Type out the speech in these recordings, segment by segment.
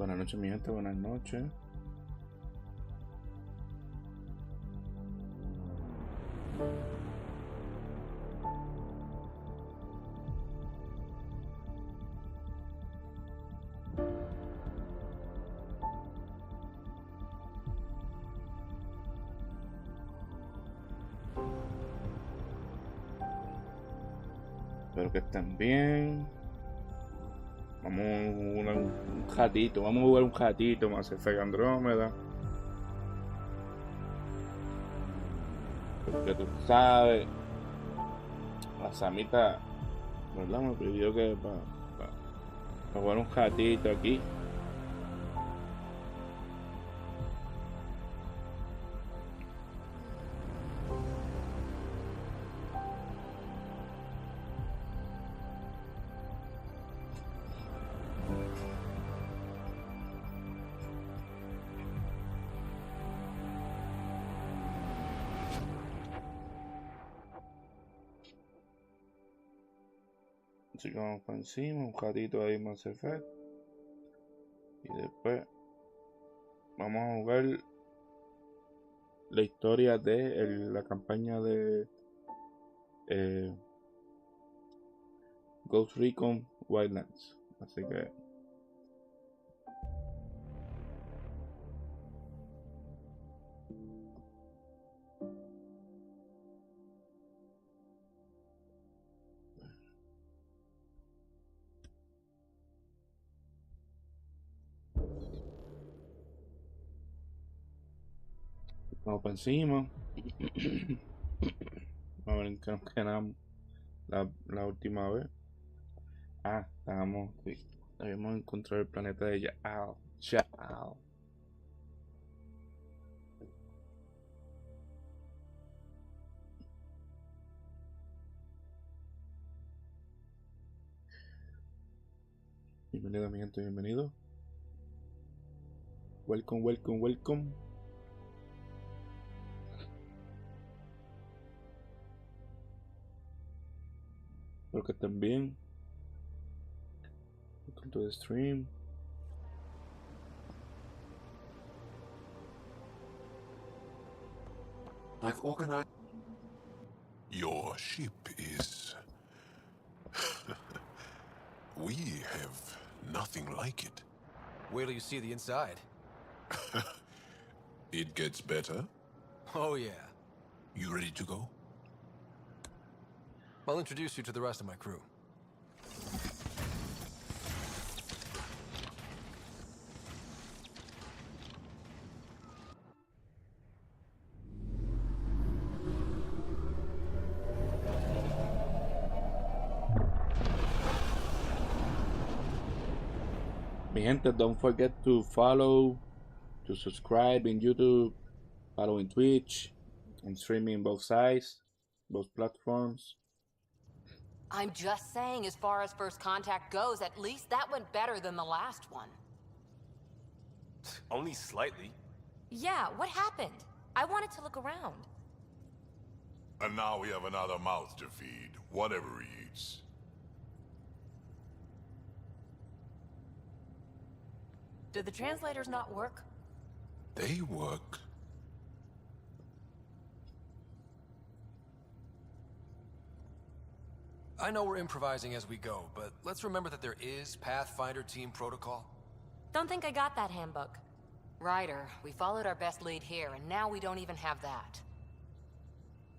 Buenas noches, mi gente, buenas noches. Espero que estén bien. Vamos a jugar un ratito, Mass Effect Andromeda. Porque tú sabes, la Samita, ¿verdad? Me pidió que para jugar un ratito aquí. Así que vamos para encima, un ratito ahí Mass Effect. Y después vamos a jugar la historia de la campaña de Ghost Recon Wildlands. Así que vamos para encima. Vamos a ver en qué nos quedamos la última vez. Habíamos encontrado el planeta de Yaal. Bienvenido, mi gente, bienvenido. Welcome. Espero que estén bien. Welcome to the stream. I've organized. Your ship is. We have nothing like it. Wait till you see the inside. It gets better. Oh, yeah. You ready to go? I'll introduce you to the rest of my crew. Mi gente, don't forget to follow, to subscribe in YouTube, follow in Twitch, and streaming both sides, both platforms. I'm just saying, as far as first contact goes, at least that went better than the last one. Only slightly. Yeah, what happened? I wanted to look around. And now we have another mouth to feed, whatever he eats. Did the translators not work? They work. I know we're improvising as we go, but let's remember that there is Pathfinder team protocol. Don't think I got that handbook. Ryder, we followed our best lead here, and now we don't even have that.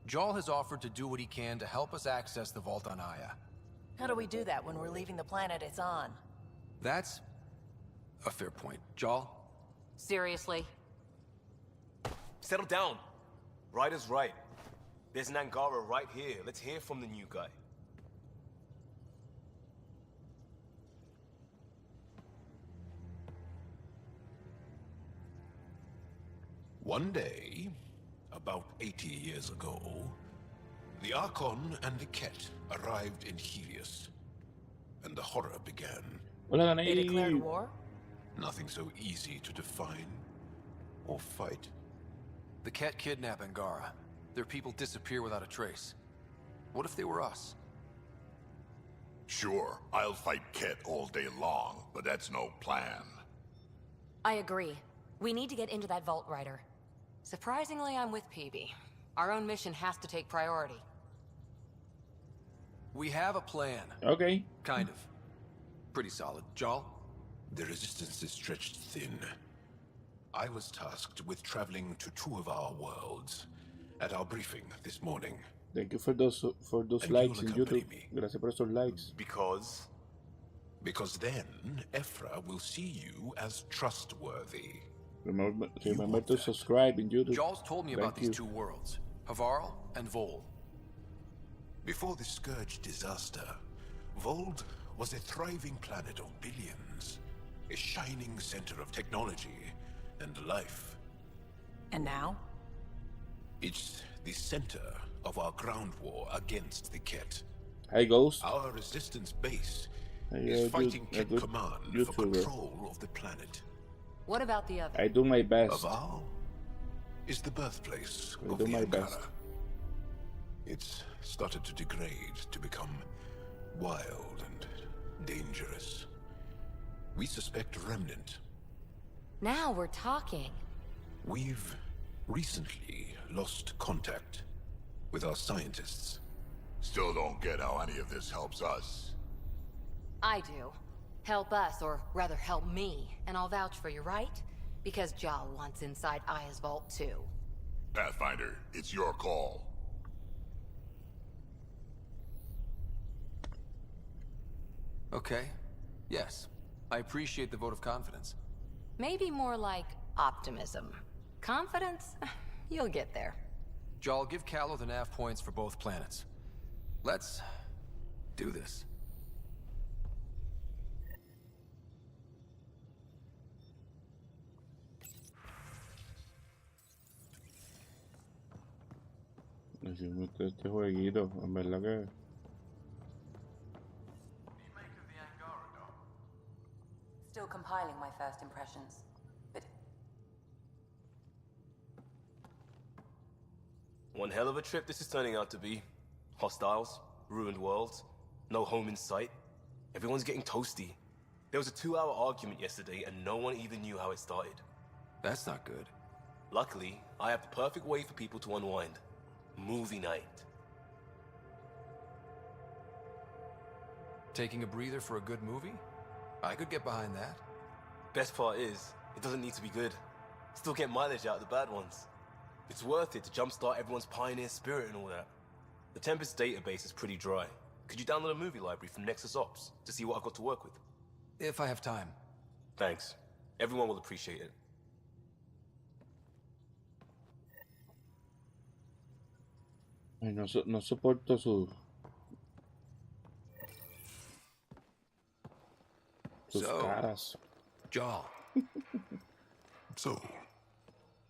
Jarl has offered to do what he can to help us access the vault on Aya. How do we do that when we're leaving the planet it's on? That's a fair point. Jarl? Seriously? Settle down. Ryder's right. There's an Angara right here. Let's hear from the new guy. One day, about 80 years ago, the Archon and the Ket arrived in Helios, and the horror began. Hola, They declared Danae. war? Nothing so easy to define or fight. The Ket kidnap Angara. Their people disappear without a trace. What if they were us? Sure, I'll fight Ket all day long, but that's no plan. I agree. We need to get into that vault, Ryder. Surprisingly, I'm with Peavy. Our own mission has to take priority. We have a plan. Okay. Kind of. Pretty solid. Jal? The resistance is stretched thin. I was tasked with traveling to two of our worlds at our briefing this morning. Thank you for those And likes you'll in accompany YouTube. me. Gracias por esos likes. Because then Ephra will see you as trustworthy. Remember want to that. subscribe in YouTube. Jal's told me about Thank you. these two worlds, Havarl and Vol. Before the Scourge disaster, Vold was a thriving planet of billions, a shining center of technology and life. And now? It's the center of our ground war against the Ket. Hi, Ghost. Our resistance base Hey, is fighting a Ket good Command for YouTuber. control of the planet. What about the other? I do my best. Havarl is the birthplace I of do the my Angara. best. It's started to degrade, to become wild and dangerous. We suspect Remnant. Now we're talking. We've recently lost contact with our scientists. Still don't get how any of this helps us. I do. Help us, or rather help me, and I'll vouch for you, right? Because Jal wants inside Aya's vault too. Pathfinder, it's your call. Okay. Yes. I appreciate the vote of confidence. Maybe more like optimism. Confidence? You'll get there. Jal, give Callow the nav points for both planets. Let's do this. Decimos que este jueguito, en verdad que Still compiling my first impressions, but One hell of a trip this is turning out to be. Hostiles, ruined worlds, no home in sight. Everyone's getting toasty. There was a 2-hour argument yesterday and no one even knew how it started. That's not good. Luckily, I have the perfect way for people to unwind. Movie night. Taking a breather for a good movie? I could get behind that. Best part is, it doesn't need to be good. Still get mileage out of the bad ones. It's worth it to jumpstart everyone's pioneer spirit and all that. The Tempest database is pretty dry. Could you download a movie library from Nexus Ops to see what I've got to work with? If I have time. Thanks. Everyone will appreciate it. ay, no soporto sus So- caras. Jal, So,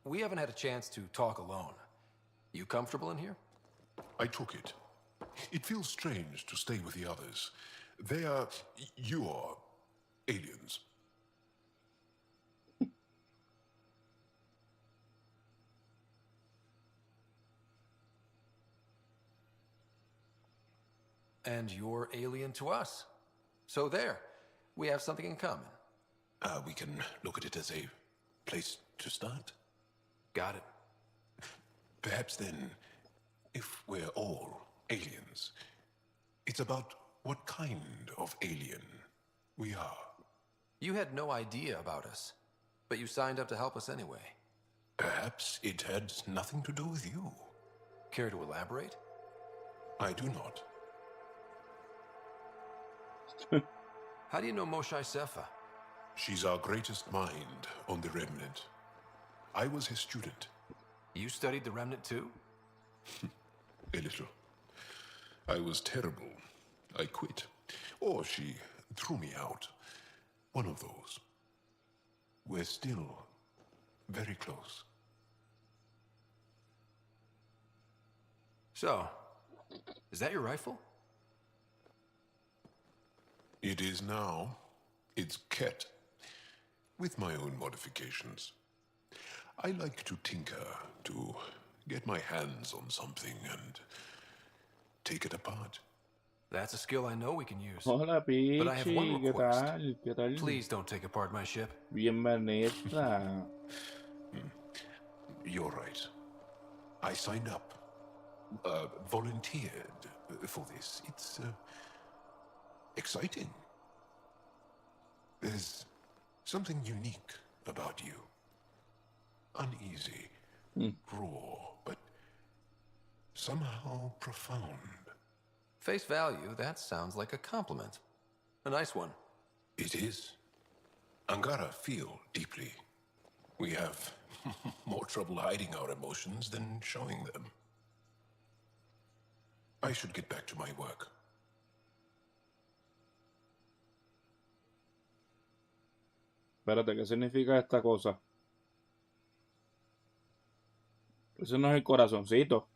we haven't had a chance to talk alone. You comfortable in here? I took it. It feels strange to stay with the others. They are... you are... aliens. And you're alien to us. So there, we have something in common. We can look at it as a place to start. Got it. Perhaps then, if we're all aliens, it's about what kind of alien we are. You had no idea about us, but you signed up to help us anyway. Perhaps it had nothing to do with you. Care to elaborate? I do not. How do you know Moshae Sefa? She's our greatest mind on the Remnant. I was his student. You studied the Remnant too? A little. I was terrible. I quit. Or she threw me out. One of those. We're still very close. So, is that your rifle? It is now. It's Ket. With my own modifications. I like to tinker, to get my hands on something and take it apart. That's a skill I know we can use. Hola, But I have one Pichi, ¿qué request. tal? ¿Qué tal? Please don't take apart my ship. Bienvenida. You're right. I signed up. Volunteered for this. It's exciting. There's something unique about you. Uneasy, raw, but somehow profound. Face value, that sounds like a compliment. A nice one. It is. Angara feel deeply. We have more trouble hiding our emotions than showing them. I should get back to my work. Espérate, ¿qué significa esta cosa? Ese no es el corazoncito.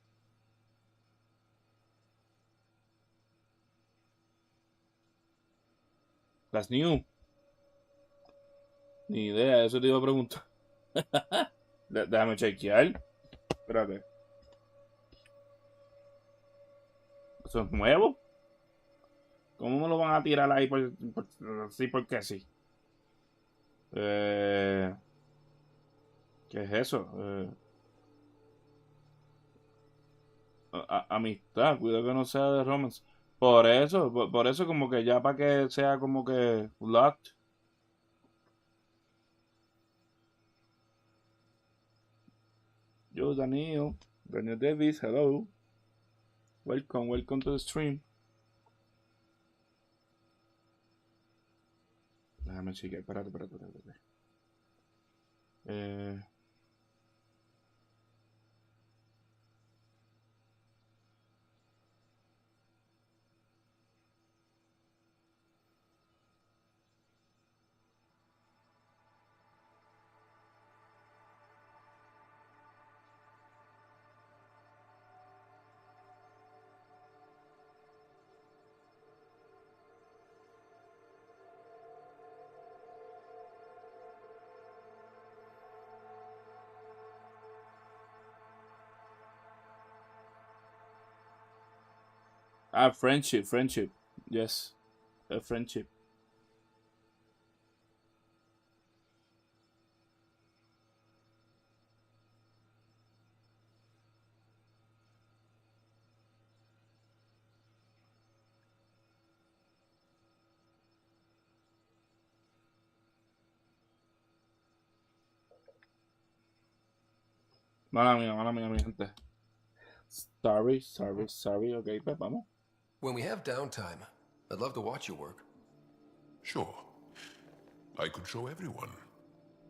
Las new. Ni idea, eso te iba a preguntar. Déjame chequear. Espérate. ¿Eso es nuevo? ¿Cómo me lo van a tirar ahí así porque sí? ¿Qué es eso? Amistad, cuidado que no sea de romance. Por eso como que ya para que sea como que locked. Yo, Daniel Davis, hello. Welcome to the stream. Déjame chequear, espérate. Friendship. Yes, a friendship. Mala mía, mi gente. Sorry. Ok, pues vamos. When we have downtime, I'd love to watch you work. Sure. I could show everyone.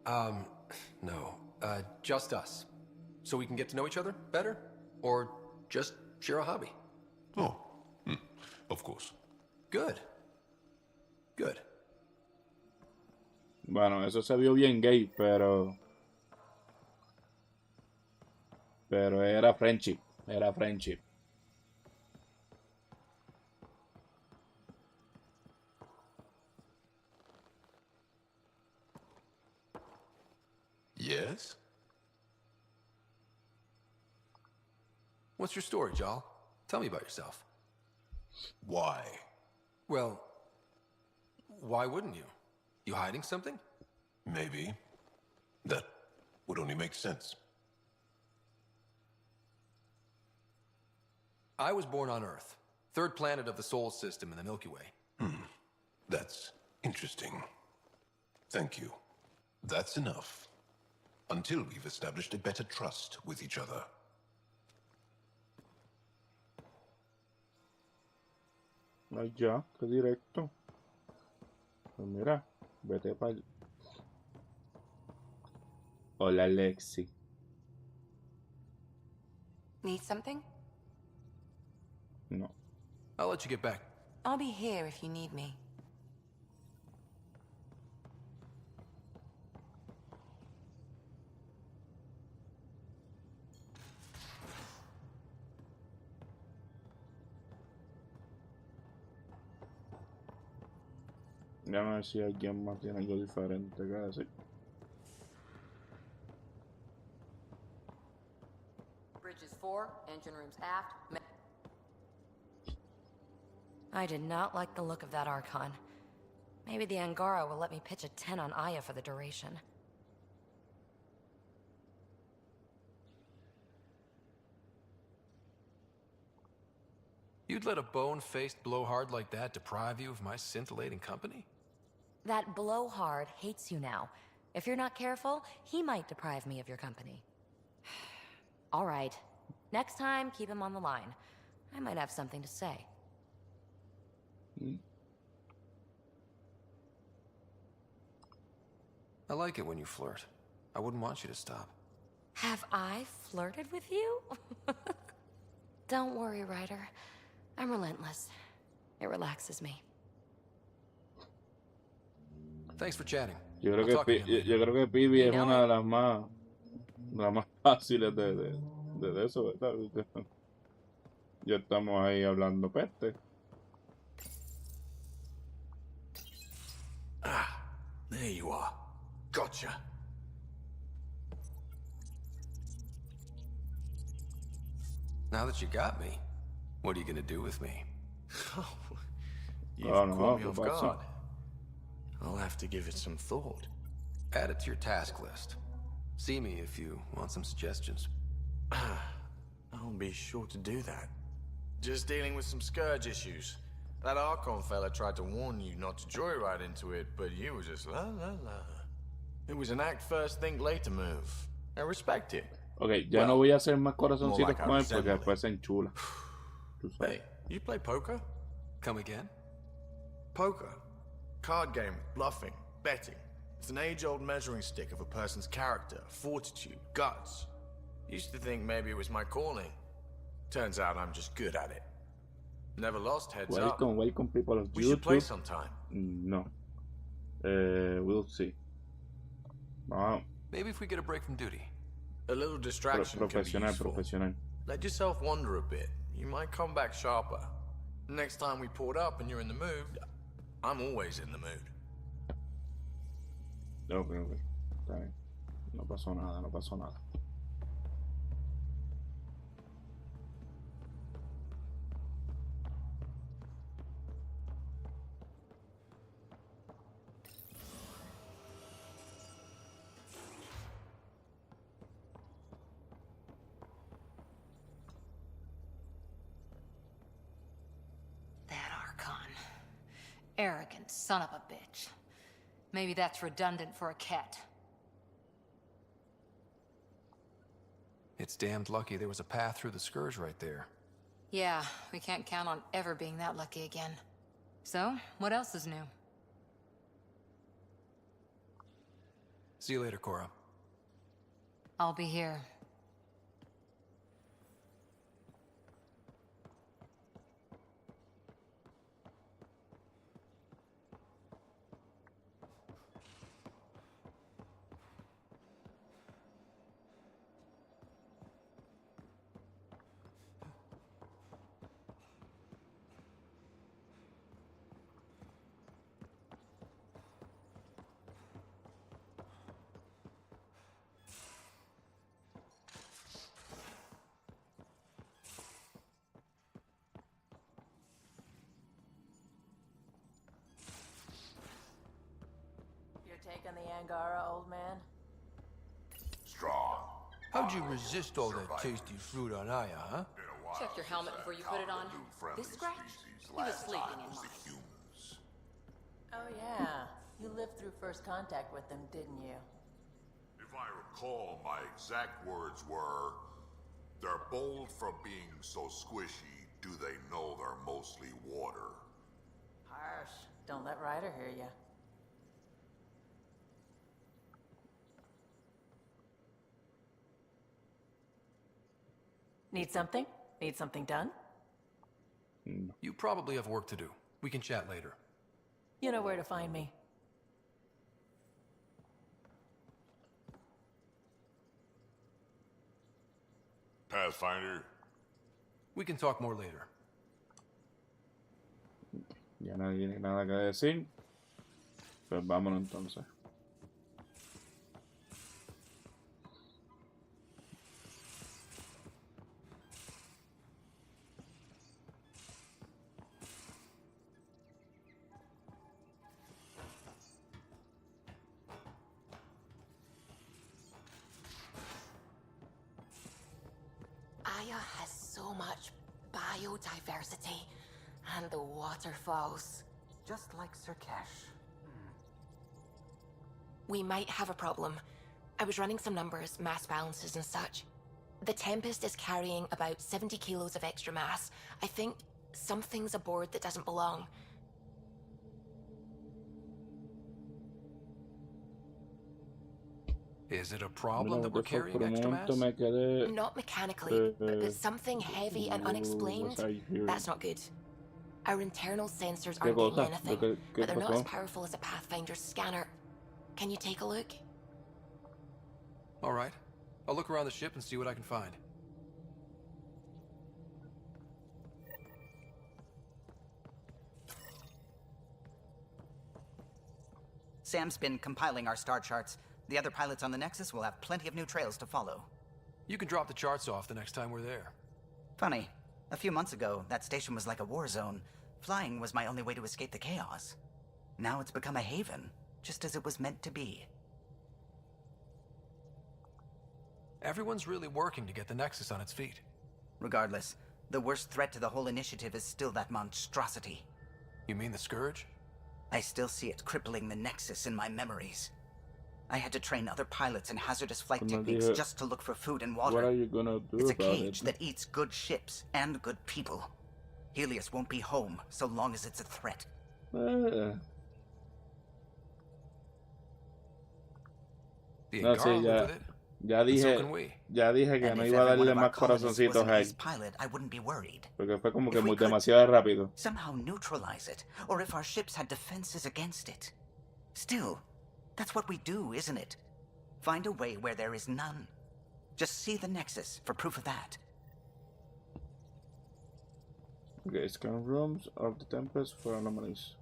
No. Just us. So we can get to know each other better? Or just share a hobby? Oh, of course. Good. Bueno, eso se vio bien gay, pero era friendship. Yes? What's your story, Jal? Tell me about yourself. Why? Well, why wouldn't you? You hiding something? Maybe. That would only make sense. I was born on Earth, third planet of the Sol system in the Milky Way. That's interesting. Thank you. That's enough. Until we've established a better trust with each other. Ay, ya, qué directo. Pues mira, vete pa'l... Hola, Lexi. Need something? No. I'll let you get back. I'll be here if you need me. Déjame ver si alguien más tiene algo diferente que decir. Bridges 4, engine rooms aft. I did not like the look of that Archon. Maybe the Angara will let me pitch a 10 on Aya for the duration. You'd let a bone-faced blowhard like that deprive you of my scintillating company? That blowhard hates you now. If you're not careful, he might deprive me of your company. All right. Next time, keep him on the line. I might have something to say. I like it when you flirt. I wouldn't want you to stop. Have I flirted with you? Don't worry, Ryder. I'm relentless. It relaxes me. Thanks for chatting. Yo creo I'll que talk again later. yo creo que Pibi You es know una de it. las más fáciles de eso, ¿verdad? Ya estamos ahí hablando peste. Ah, there you are. Gotcha. Now that you got me, what are you gonna do with me? You've Oh, no, caught me ¿qué off pasa? guard. I'll have to give it some thought. Add it to your task list. See me if you want some suggestions. I'll be sure to do that. Just dealing with some scourge issues. That Archon fella tried to warn you not to joyride into it, but you were just la la la. It was an act first, think later move. I respect it. Ok, ya no voy a hacer más corazoncitos like con I él porque resemble it. después se enchula. Tú sabes. Hey, you play poker? Come again? Poker. Card game, bluffing, betting. It's an age-old measuring stick of a person's character, fortitude, guts. Used to think maybe it was my calling. Turns out I'm just good at it. Never lost heads up. Welcome people of We should play YouTube. sometime. No. We'll see. Vamos. Maybe if we get a break from duty. A little distraction can be Profesional, useful. profesional. Let yourself wander a bit. You might come back sharper. Next time we port up and you're in the mood, I'm always in the mood. Ok, ok. Está bien. No pasó nada, no pasó nada. That Archon. Arrogant son of a bitch. Maybe that's redundant for a cat. It's damned lucky there was a path through the Scourge right there. Yeah, we can't count on ever being that lucky again. So, what else is new? See you later, Cora. I'll be here. Your take on the Angara, old man? Strong. How'd you resist all that tasty fruit on Aya, huh? Check your helmet before you put it on. This scratch? He was sleeping in mine. Humans. Oh yeah, you lived through first contact with them, didn't you? If I recall, my exact words were, "They're bold for being so squishy. Do they know they're mostly water?" Harsh. Don't let Ryder hear you. Need something? Need something done? You probably have work to do. We can chat later. You know where to find me. Pathfinder, We can talk more later. Ya nadie tiene nada que decir. Pues vámonos entonces. Gaia has so much biodiversity, and the waterfalls. Just like Sirkesh. We might have a problem. I was running some numbers, mass balances and such. The Tempest is carrying about 70 kilos of extra mass. I think something's aboard that doesn't belong. Is it a problem No, that we're de por carrying un extra mass? momento me quedé. Not mechanically, but something heavy and unexplained. Was I hearing? That's not good. Our internal sensors ¿Qué aren't getting cosa? anything, ¿Qué but they're not pasó? as powerful as a Pathfinder's scanner. Can you take a look? All right. I'll look around the ship and see what I can find. Sam's been compiling our star charts. The other pilots on the Nexus will have plenty of new trails to follow. You can drop the charts off the next time we're there. Funny, a few months ago, that station was like a war zone. Flying was my only way to escape the chaos. Now it's become a haven, just as it was meant to be. Everyone's really working to get the Nexus on its feet. Regardless, the worst threat to the whole initiative is still that monstrosity. You mean the Scourge? I still see it crippling the Nexus in my memories. I had to train other pilots in hazardous flight techniques just to look for food and water. What are you gonna do It's a about cage it? that eats good ships and good people. Helios won't be home so long as it's a threat. The No, Angara sí, live with it. ya And so dije, can we. ya dije que And no if iba a every one darle of our más colonists was corazoncitos an a él, ace pilot, I wouldn't be worried. porque fue como que If we muy could demasiado rápido. somehow neutralize it, or if our ships had defenses against it. Still, that's what we do, isn't it? Find a way where there is none. Just see the Nexus for proof of that. Okay, scan rooms of the Tempest for anomalies.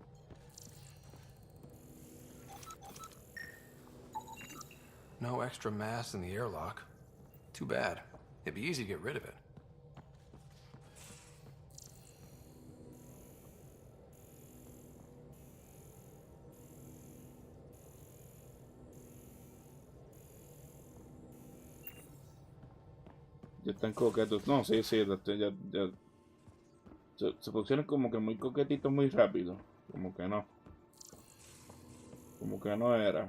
No extra mass in the airlock. Too bad. It'd be easy to get rid of it. Ya están coquetos. No, sí, ya. Se pusieron como que muy coquetitos muy rápido. Como que no. Como que no era.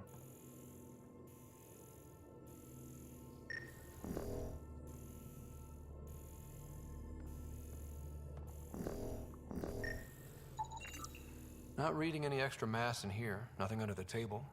Not reading any extra mass in here. Nothing under the table.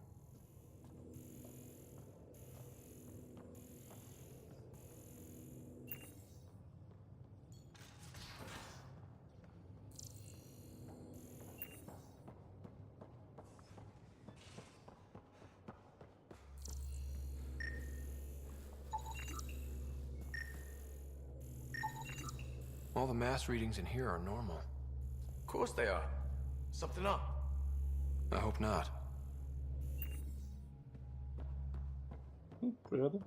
All the mass readings in here are normal. Of course they are. Something up. I hope not. Fíjate.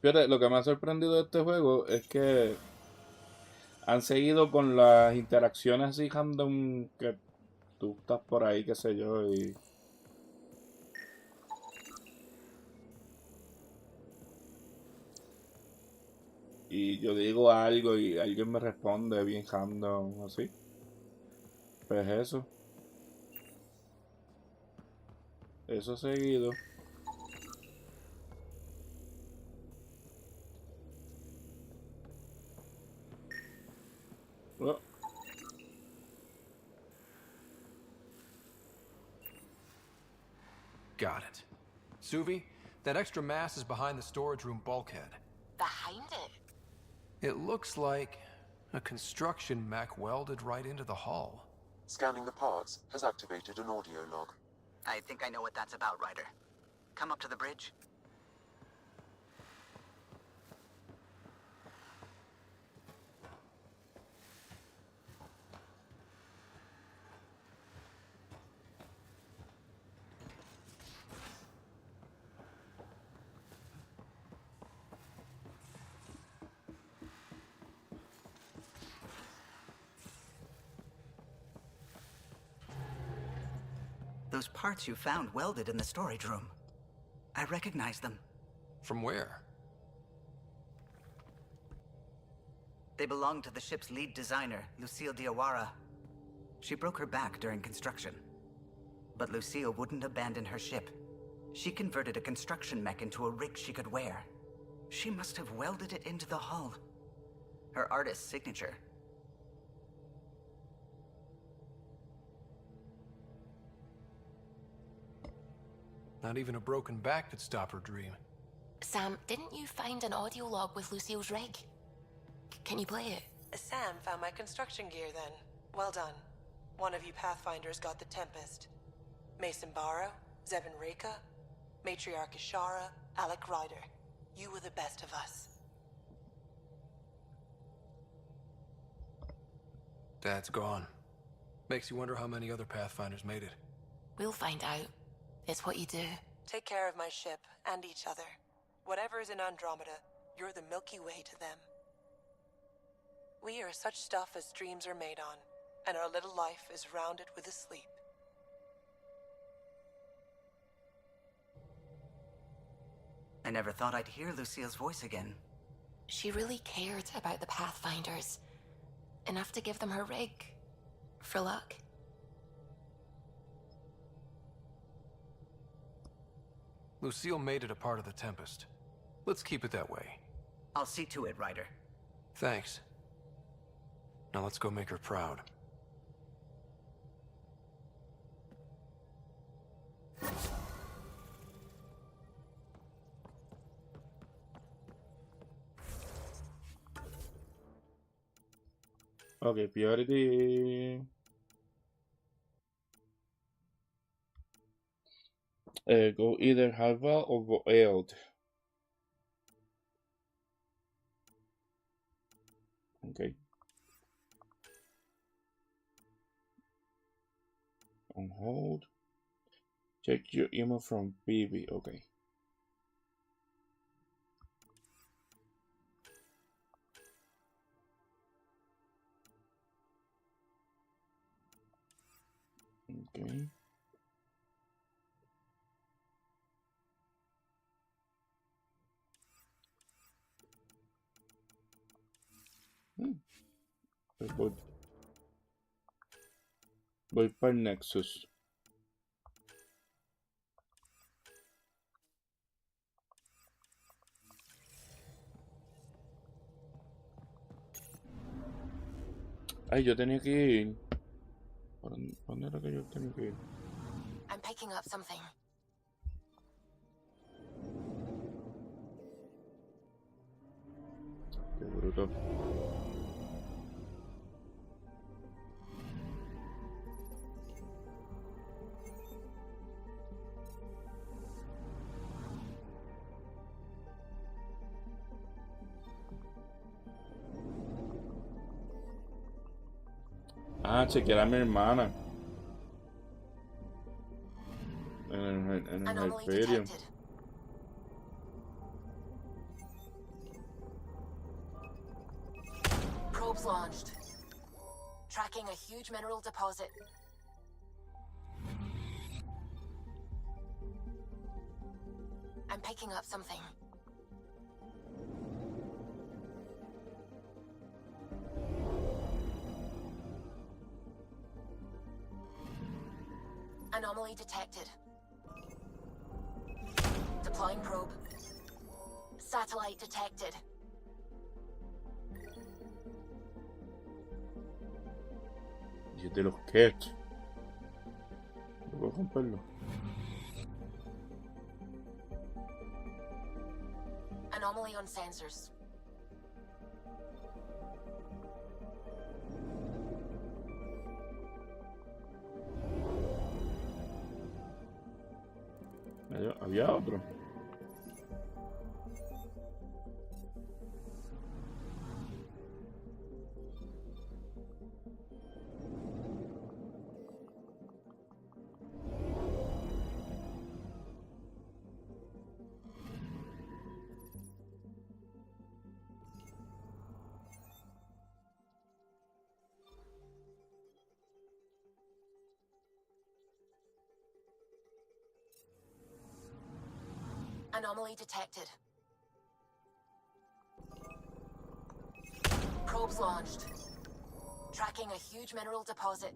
Fíjate, lo que me ha sorprendido de este juego es que han seguido con las interacciones así random que tú estás por ahí, qué sé yo, y yo digo algo y alguien me responde bien random, así. Pues eso. Eso seguido. Oh. Got it. Suvi, that extra mass is behind the storage room bulkhead. Behind it? It looks like a construction mech welded right into the hull. Scanning the parts has activated an audio log. I think I know what that's about, Ryder. Come up to the bridge. Those parts you found welded in the storage room. I recognize them. From where? They belong to the ship's lead designer, Lucille Diawara. She broke her back during construction. But Lucille wouldn't abandon her ship. She converted a construction mech into a rig she could wear. She must have welded it into the hull. Her artist's signature. Not even a broken back could stop her dream. Sam, didn't you find an audio log with Lucille's rig? Can you play it? Sam found my construction gear then. Well done. One of you Pathfinders got the Tempest. Mason Barrow, Zevin Reka, Matriarch Ishara, Alec Ryder. You were the best of us. Dad's gone. Makes you wonder how many other Pathfinders made it. We'll find out. It's what you do. Take care of my ship and each other. Whatever is in Andromeda, you're the Milky Way to them. We are such stuff as dreams are made on, and our little life is rounded with a sleep. I never thought I'd hear Lucille's voice again. She really cared about the Pathfinders. Enough to give them her rig. For luck. Lucille made it a part of the Tempest. Let's keep it that way. I'll see to it, Ryder. Thanks. Now let's go make her proud. Okay, priority. Go either Halva or go Eld. Okay. On hold. Check your email from BB. Okay. Okay. Voy para el Nexus. Ay, yo tenía que ir. ¿Para dónde era que yo tenía que ir? I'm picking up something. Qué bruto. Ah, chequear a mi hermana. En el Hyperion. Probes launched. Tracking a huge mineral deposit. I'm picking up something. Anomaly detected. Deploying probe. Satellite detected. Y de los catch. Voy a romperlo. Anomaly on sensors. Había otro. Anomaly detected. Probes launched. Tracking a huge mineral deposit.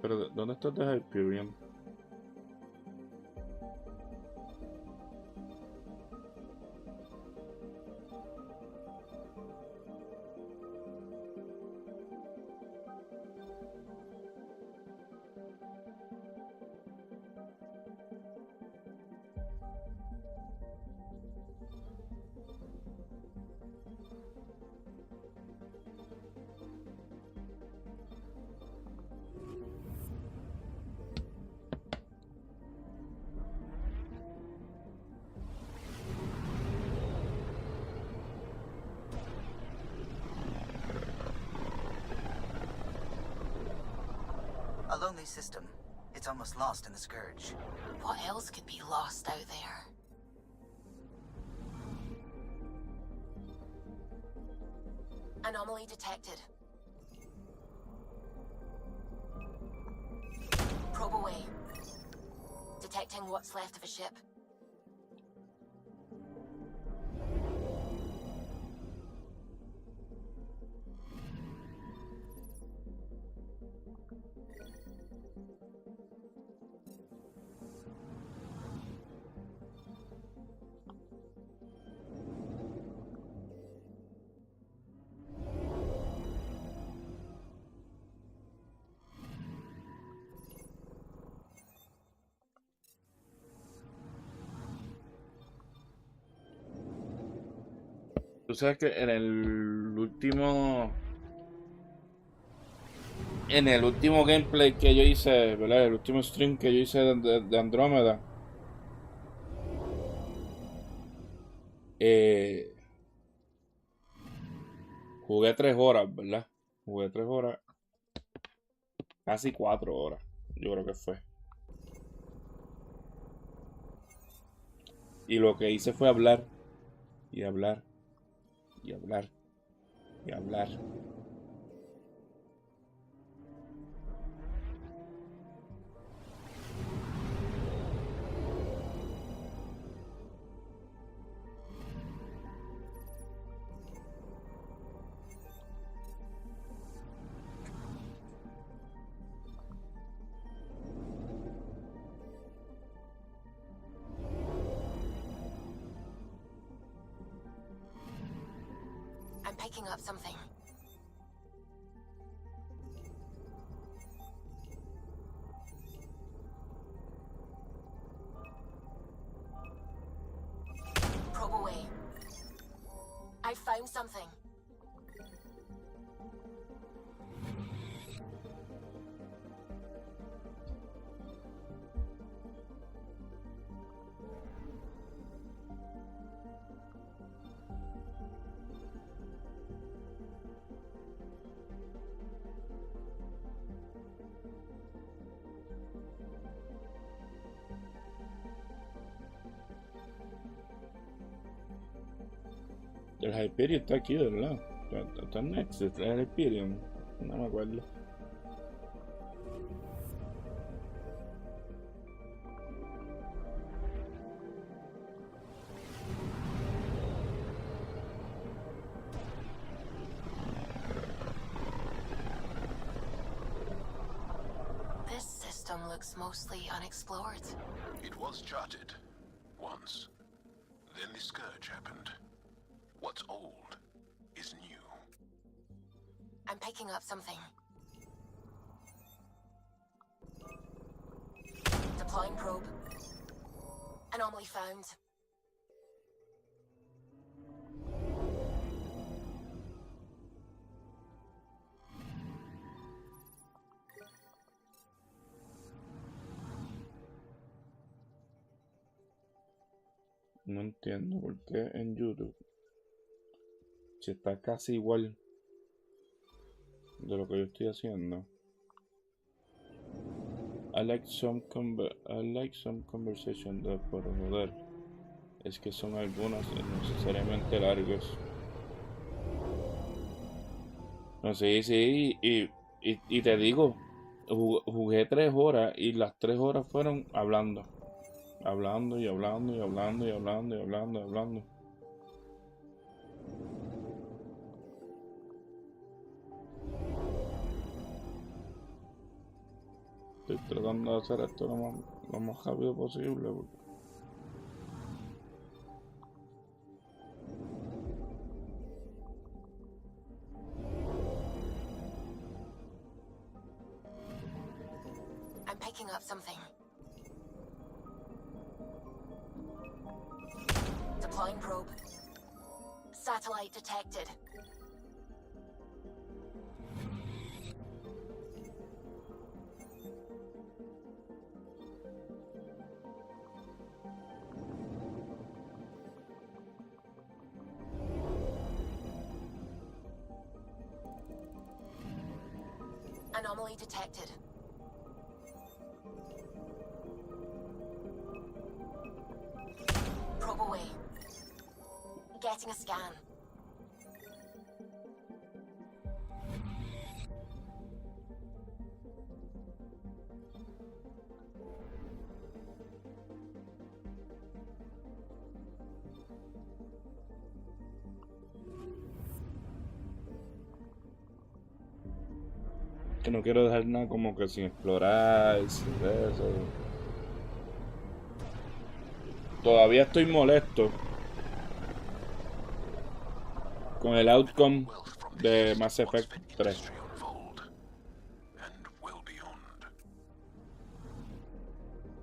Pero, ¿dónde está The Hyperion? A lonely system. It's almost lost in the Scourge. What else could be lost out there? Anomaly detected. Probe away. Detecting what's left of a ship. Tú sabes que en el último gameplay que yo hice, ¿verdad? El último stream que yo hice de Andrómeda, jugué 3 horas, ¿verdad? Jugué 3 horas, casi 4 horas, yo creo que fue. Y lo que hice fue hablar, y hablar, y hablar, y hablar. I'm picking up something. Probe away. I found something. El Hyperion está aquí, ¿verdad? Está en Nexus, el Hyperion. No me acuerdo. them looks mostly unexplored. It was charted. Once. Then the scourge happened. What's old is new. I'm picking up something. Deploying probe. Anomaly found. No entiendo por qué en YouTube, si está casi igual de lo que yo estoy haciendo. I like some conversation, por joder. Es que son algunos innecesariamente largos. No sé, sí, y te digo, jugué 3 horas y las 3 horas fueron hablando. Hablando y hablando y hablando y hablando y hablando y hablando. Estoy tratando de hacer esto lo más rápido posible. I'm picking up something. Deploying probe. Satellite detected. Anomaly detected. Probe away. Getting a scan. Que no quiero dejar nada como que sin explorar, sin eso. Todavía estoy molesto con el outcome de Mass Effect 3.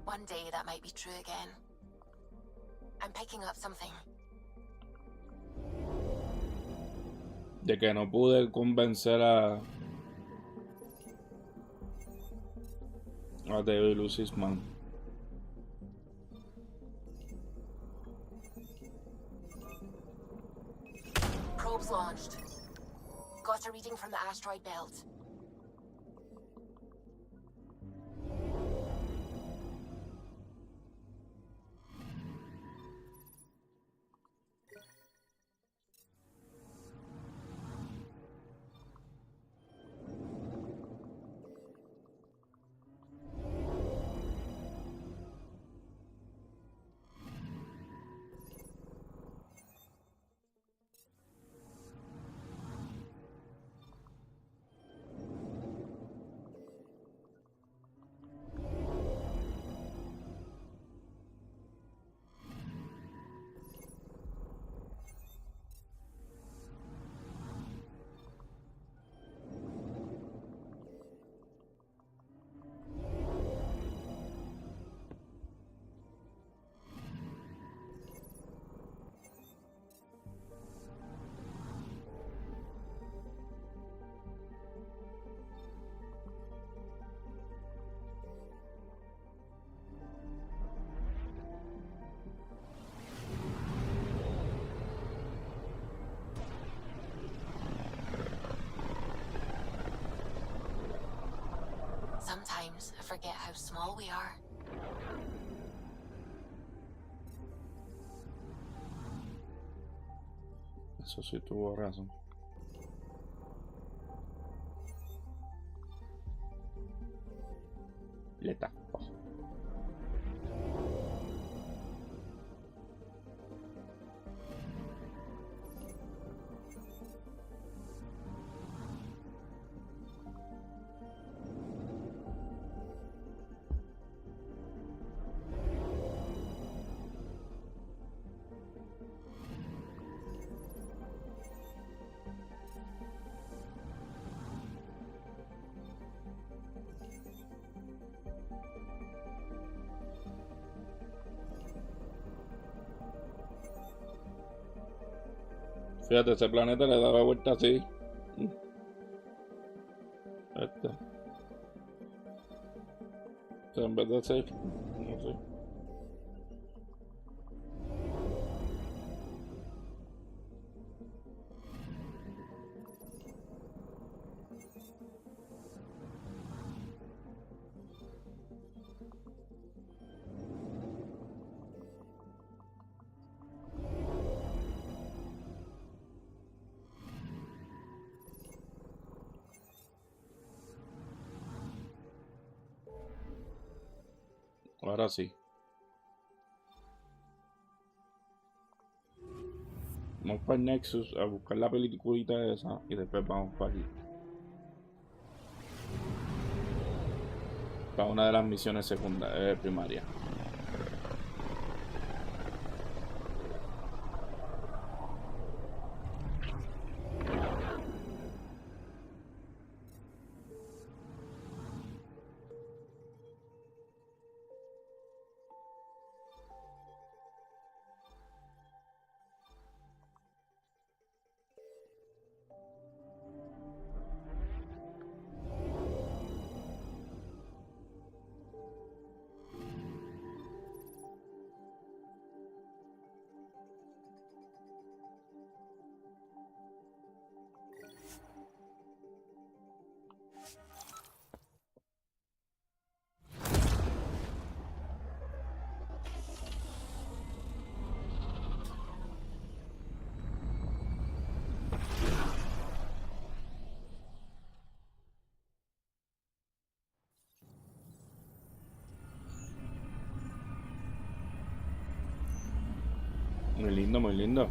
One day that might be true again. I'm picking up something. De que no pude convencer a David Lucy's man. Probes launched. Got a reading from the asteroid belt. Sometimes I forget how small we are. Eso sí tuvo razón. Le tapo. Fíjate, ese planeta le da la vuelta así. Este. O sea, en vez de ser, no sé. Ahora sí. Vamos para el Nexus a buscar la peliculita esa y después vamos para aquí. Para una de las misiones secundarias, primarias. Muy lindo, muy lindo.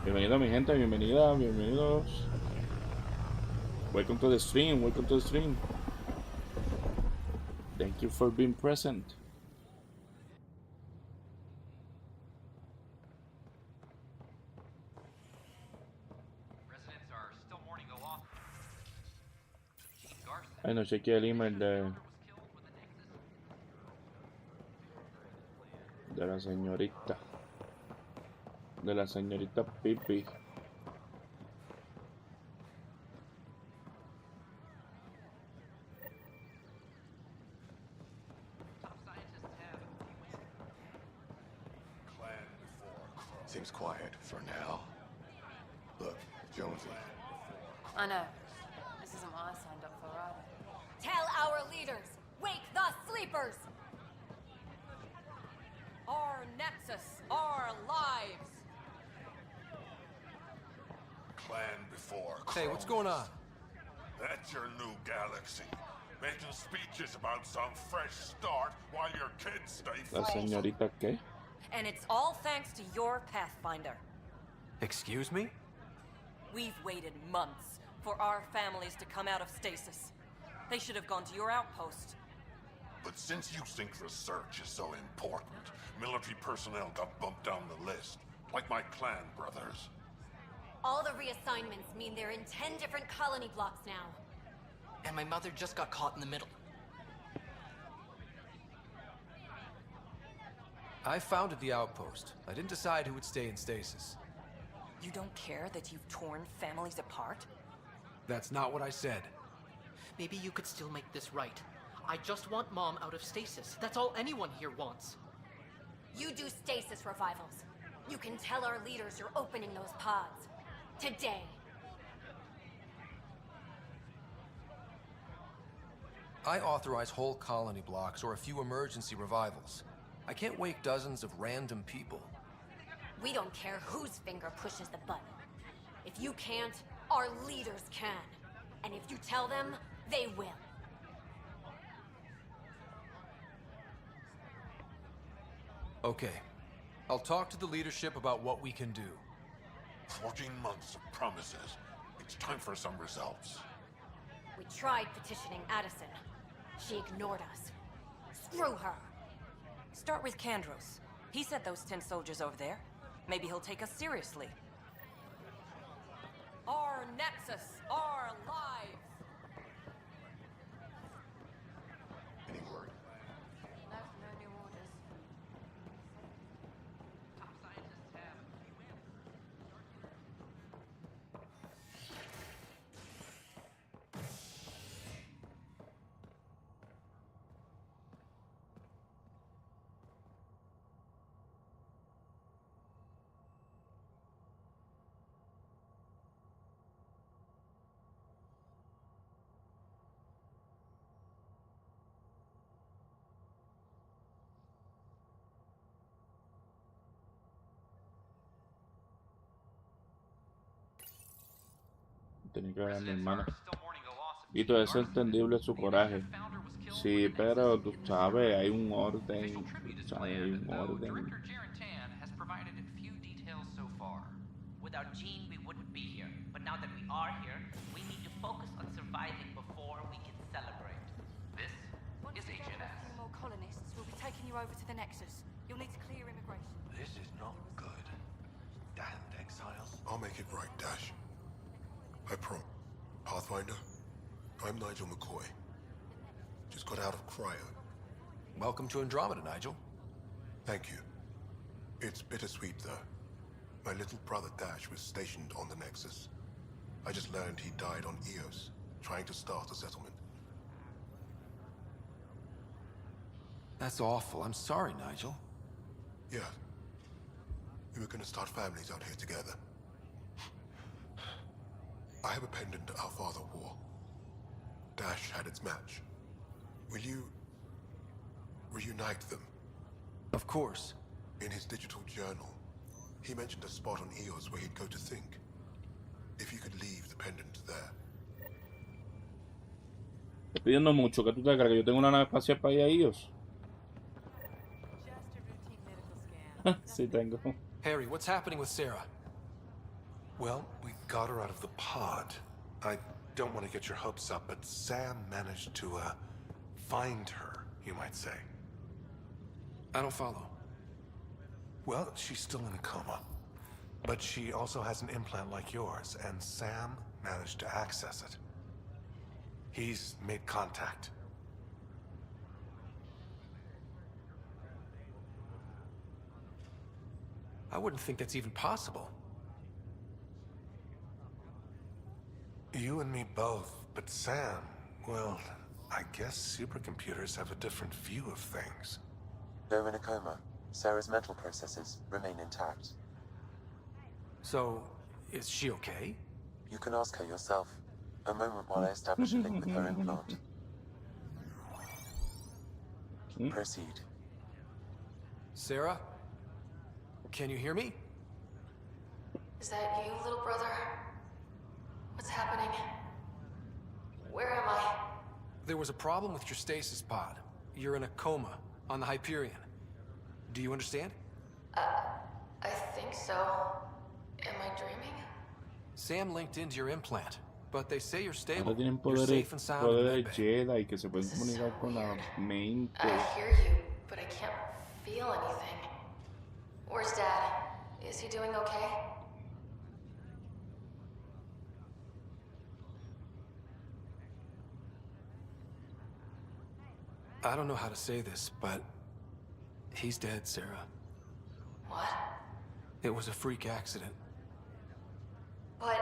Bienvenido mi gente, bienvenida, bienvenidos. Welcome to the stream, welcome to the stream. Thank you for being present. Residents are still mourning a loss. Ay, no chequeé el email de la señorita. De la señorita Pipi. Seems quiet for now. Look, Jonesy. I know. This isn't what I signed up for, either. Tell our leaders! Wake the sleepers! Our nexus, our lives! Clan before Hey, what's going on? That's your new galaxy. Making speeches about some fresh start while your kids stay La frozen. señorita qué? And it's all thanks to your Pathfinder. Excuse me? We've waited months for our families to come out of stasis. They should have gone to your outpost. But since you think research is so important, military personnel got bumped down the list, like my clan brothers. All the reassignments mean they're in 10 different colony blocks now. And my mother just got caught in the middle. I founded the outpost. I didn't decide who would stay in stasis. You don't care that you've torn families apart? That's not what I said. Maybe you could still make this right. I just want Mom out of stasis. That's all anyone here wants. You do stasis revivals. You can tell our leaders you're opening those pods. Today. I authorize whole colony blocks or a few emergency revivals. I can't wake dozens of random people. We don't care whose finger pushes the button. If you can't, our leaders can. And if you tell them, they will. Okay. I'll talk to the leadership about what we can do. 14 months of promises. It's time for some results. We tried petitioning Addison. She ignored us. Screw her. Start with Kandros. He said those 10 soldiers over there. Maybe he'll take us seriously. Our nexus, our lives! Any word? No, no new orders. Top scientists have a few answers. tenía que ver a mi hermana. Y todo es entendible su coraje. Sí, pero tú sabes, hay un orden. Tú sabes, hay un orden. Without Jean, we wouldn't be here. But now that we are here, we need to focus on surviving before we can celebrate. This is HNS. A few more colonists will be taking you over to the Nexus. You'll need to clear immigration. This is not good. Damned exiles. I'll make it right, Dash. I promise. Pathfinder, I'm Nigel McCoy. Just got out of cryo. Welcome to Andromeda, Nigel. Thank you. It's bittersweet, though. My little brother Dash was stationed on the Nexus. I just learned he died on Eos, trying to start a settlement. That's awful. I'm sorry, Nigel. Yeah. We were gonna start families out here together. I have a pendant our father wore. Dash had its match. Will you reunite them? Of course. In his digital journal, he mentioned a spot on Eos where he'd go to think. If you could leave the pendant there. Estoy pidiendo mucho. ¿Qué tú te crees? ¿Que yo tengo una nave espacial para ir a ellos? Sí tengo. Harry, what's happening with Sarah? Well, we got her out of the pod. I don't want to get your hopes up, but Sam managed to, find her, you might say. I don't follow. Well, she's still in a coma. But she also has an implant like yours, and Sam managed to access it. He's made contact. I wouldn't think that's even possible. You and me both, but Sam, well, I guess supercomputers have a different view of things. They're in a coma. Sarah's mental processes remain intact. So, is she okay? You can ask her yourself. A moment while I establish a link with her implant. Proceed. Sarah? Can you hear me? Is that you, little brother? What's happening? Where am I? There was a problem with your stasis pod. You're in a coma on the Hyperion. Do you understand? I think so. Am I dreaming? Sam linked into your implant, but they say you're stable. Ahora tienen You're poderes, safe and sound in poderes medbay. Jedi que se pueden comunicar con la mente. I hear you, but I can't feel anything. Where's Dad? Is he doing okay? I don't know how to say this, but he's dead, Sarah. What? It was a freak accident. But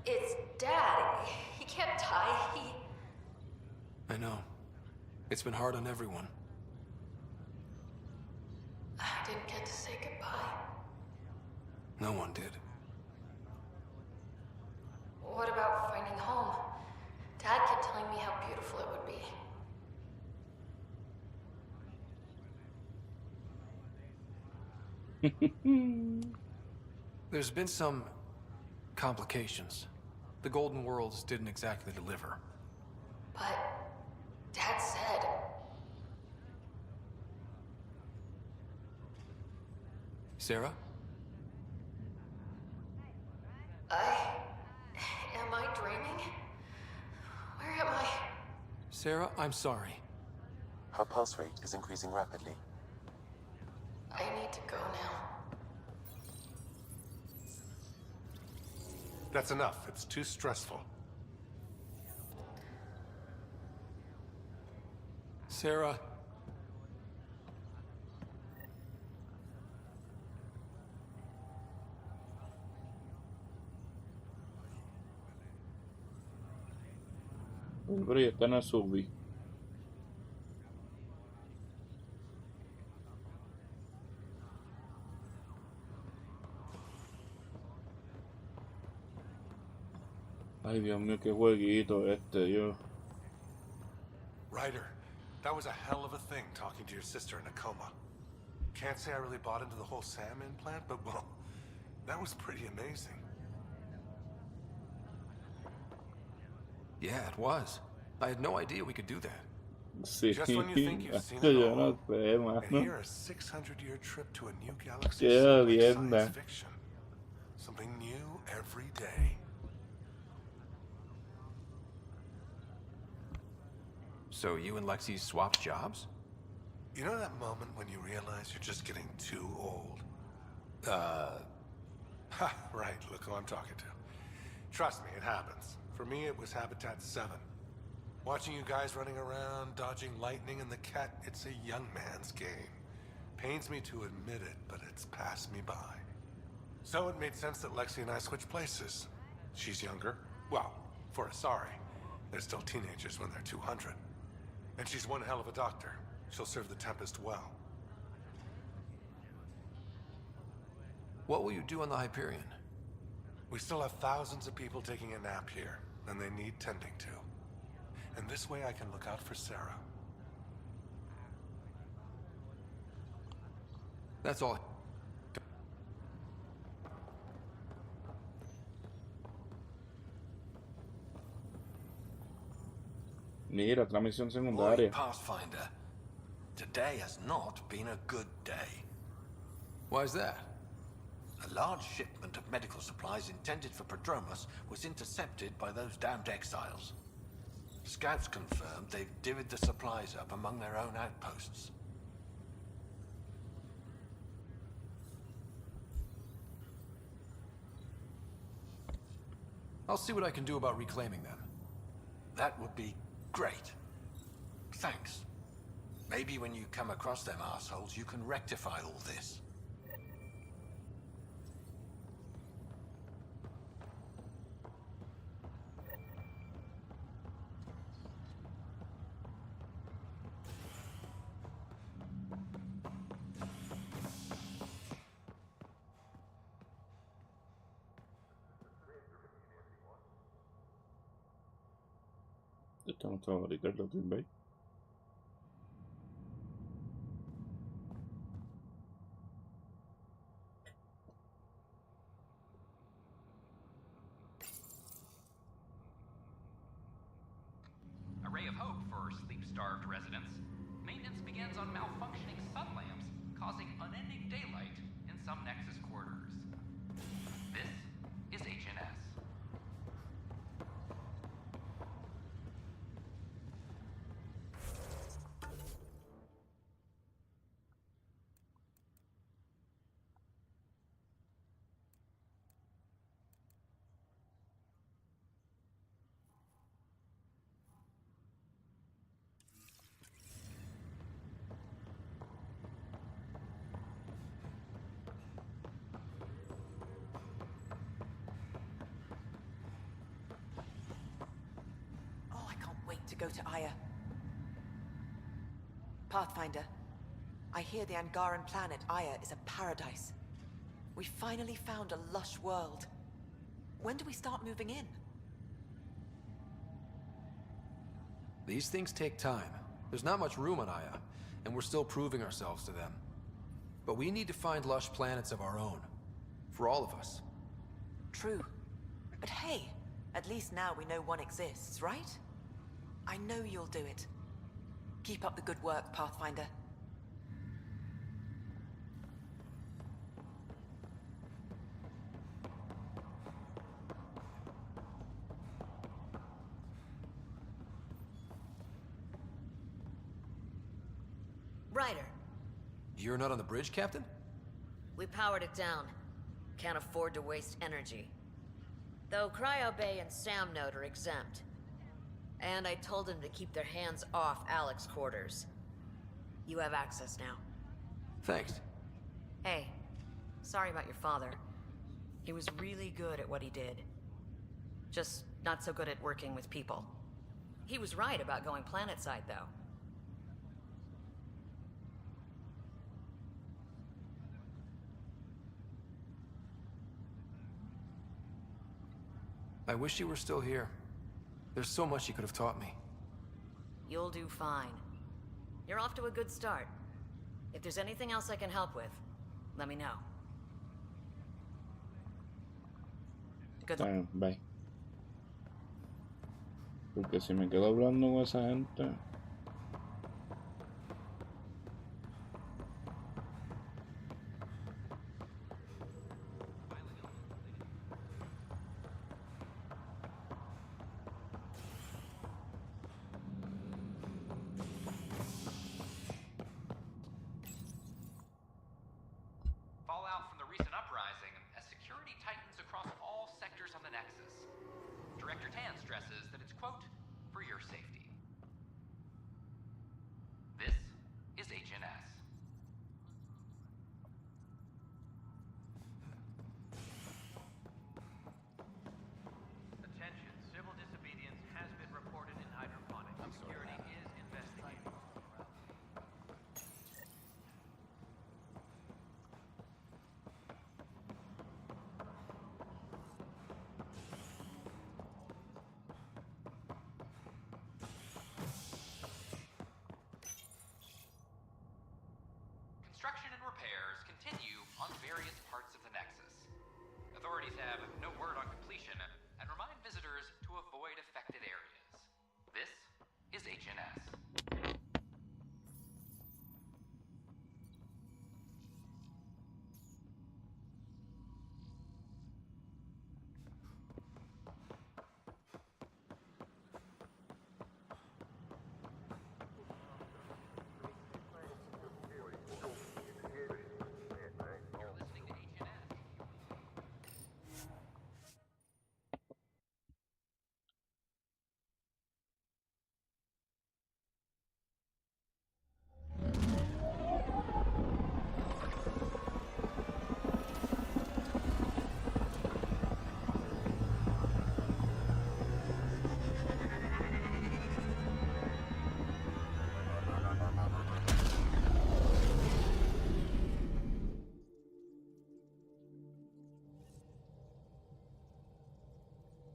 it's Dad. He can't die. I know. It's been hard on everyone. I didn't get to say goodbye. No one did. What about finding home? Dad kept telling me how beautiful it would be. There's been some complications. The Golden Worlds didn't exactly deliver. But Dad said... Sarah? Am I dreaming? Where am I? Sarah, I'm sorry. Her pulse rate is increasing rapidly. I need to go now. That's enough. It's too stressful. Sarah. Pero ya están a subir. Ay, Dios mío, qué jueguito yo. Ryder, that was a hell of a thing talking to your sister in a coma. Can't say I really bought into the whole Sam implant, but well, that was pretty amazing. Yeah, it was. I had no idea we could do that. Sí, Just when you think you've seen que it yo all, no sé, and mano. here a 600-year trip to a new galaxy Qué seemed like jodienda. science fiction. Something new every day. So you and Lexi swapped jobs? You know that moment when you realize you're just getting too old? Ha, right, look who I'm talking to. Trust me, it happens. For me, it was Habitat 7. Watching you guys running around, dodging lightning and the cat, it's a young man's game. Pains me to admit it, but it's passed me by. So it made sense that Lexi and I switched places. She's younger. Well, for Asari. They're still teenagers when they're 200. And she's one hell of a doctor. She'll serve the Tempest well. What will you do on the Hyperion? We still have thousands of people taking a nap here, and they need tending to. And this way I can look out for Sarah. That's all. Mira, otra misión Boy, secundaria. Pathfinder, today has not been a good day. Why is that? A large shipment of medical supplies intended for Prodromus was intercepted by those damned exiles. Scouts confirmed they've divvied the supplies up among their own outposts. I'll see what I can do about reclaiming them. That would be great. Thanks. Maybe when you come across them assholes, you can rectify all this. Esto no está ahorita, lo tumbé. A ray of hope for sleep-starved residents. Maintenance begins on malfunctioning sun lamps, causing unending daylight in some Nexus quarters. This is HNS. Oh, I can't wait to go to Aya. Pathfinder, I hear the Angaran planet Aya is a paradise. We finally found a lush world. When do we start moving in? These things take time. There's not much room on Aya, and we're still proving ourselves to them. But we need to find lush planets of our own. For all of us. True. But hey, at least now we know one exists, right? I know you'll do it. Keep up the good work, Pathfinder. Ryder, You're not on the bridge, Captain? we powered it down. Can't afford to waste energy. Though Cryo Bay and Sam Node are exempt. And I told them to keep their hands off Alec's quarters. You have access now. Thanks. Hey, sorry about your father. He was really good at what he did. Just not so good at working with people. He was right about going planetside, though. I wish you were still here. There's so much you could have taught me. You'll do fine. You're off to a good start. If there's anything else I can help with, let me know. Good luck. Bye. Porque si me quedo hablando con esa gente... Fallout from the recent uprising as security tightens across all sectors on the Nexus. Director Tan stresses that it's, quote, for your safety. This is HNS. Attention, civil disobedience has been reported in hydroponics. Security is investigating. Construction and repairs continue on various parts of the Nexus. Authorities have no word on completion and remind visitors to avoid affected areas. This is HNS.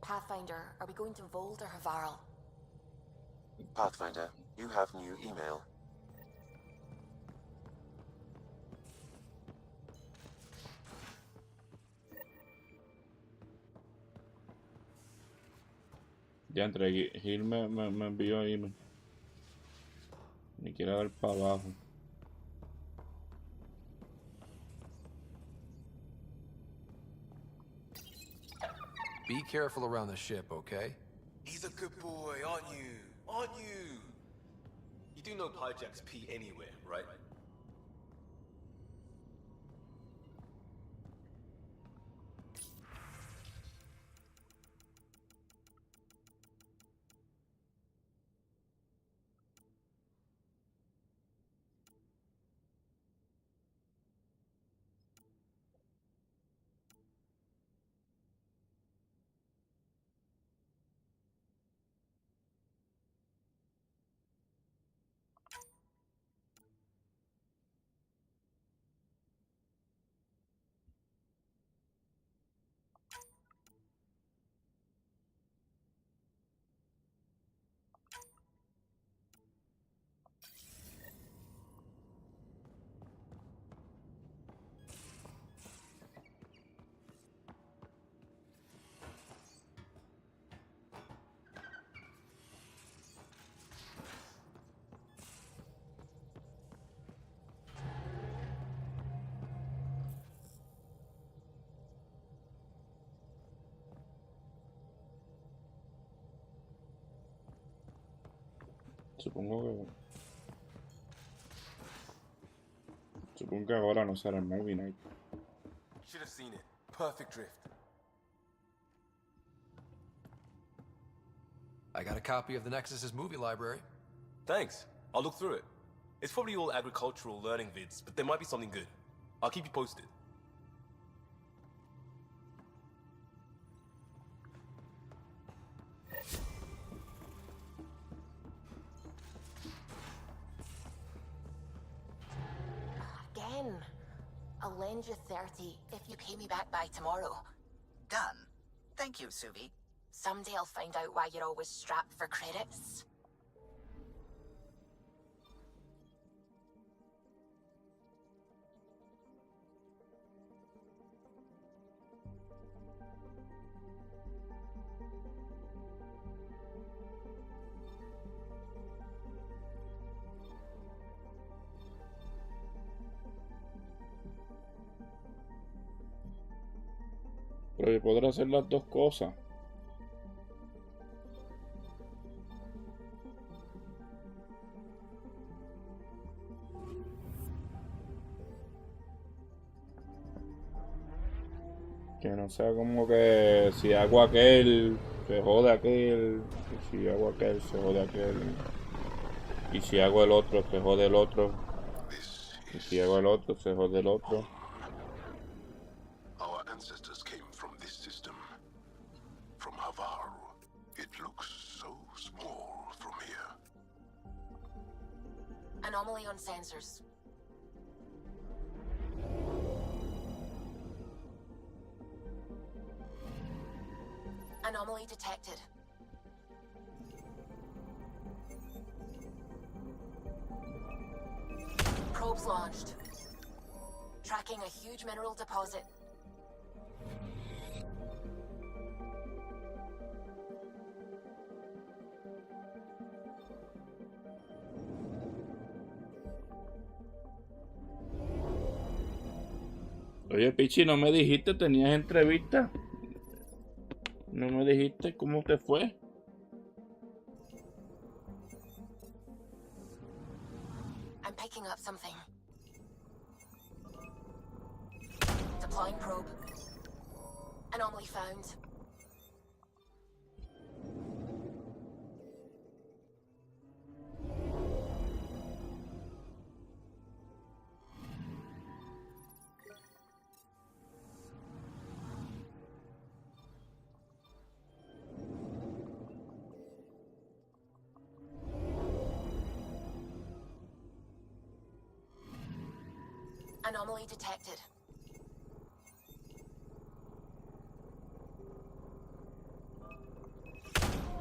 Pathfinder, are we going to Vold or Havarl? Pathfinder, you have new email. Ya entre Gil me envió ahí. Me quiere dar para abajo. Be careful around the ship, okay? He's a good boy, aren't you? Aren't you? You do know Pyjack's pee anywhere, right? Supongo que ahora no será el movie night. Should have seen it. Perfect drift. I got a copy of the Nexus's movie library. Thanks. I'll look through it. It's probably all agricultural learning vids, but there might be something good. I'll keep you posted. Again. I'll lend you 30 if you pay me back by tomorrow. Done. Thank you, Suvi. Someday I'll find out why you're always strapped for credits. Pero yo podré hacer las dos cosas. Que no sea como que si hago aquel, se jode aquel. Y si hago aquel, se jode aquel. Y si hago el otro, se jode el otro. Y si hago el otro, se jode el otro. Our ancestors came from this system. From Havaru. It looks so small from here. Anomaly on sensors. Anomaly detected. Probes launched. Tracking a huge mineral deposit. Oye, Pichi, ¿no me dijiste? ¿Tenías entrevista? ¿No me dijiste cómo te fue? I'm picking up something. Deploying probe. Anomaly found. Anomaly detected.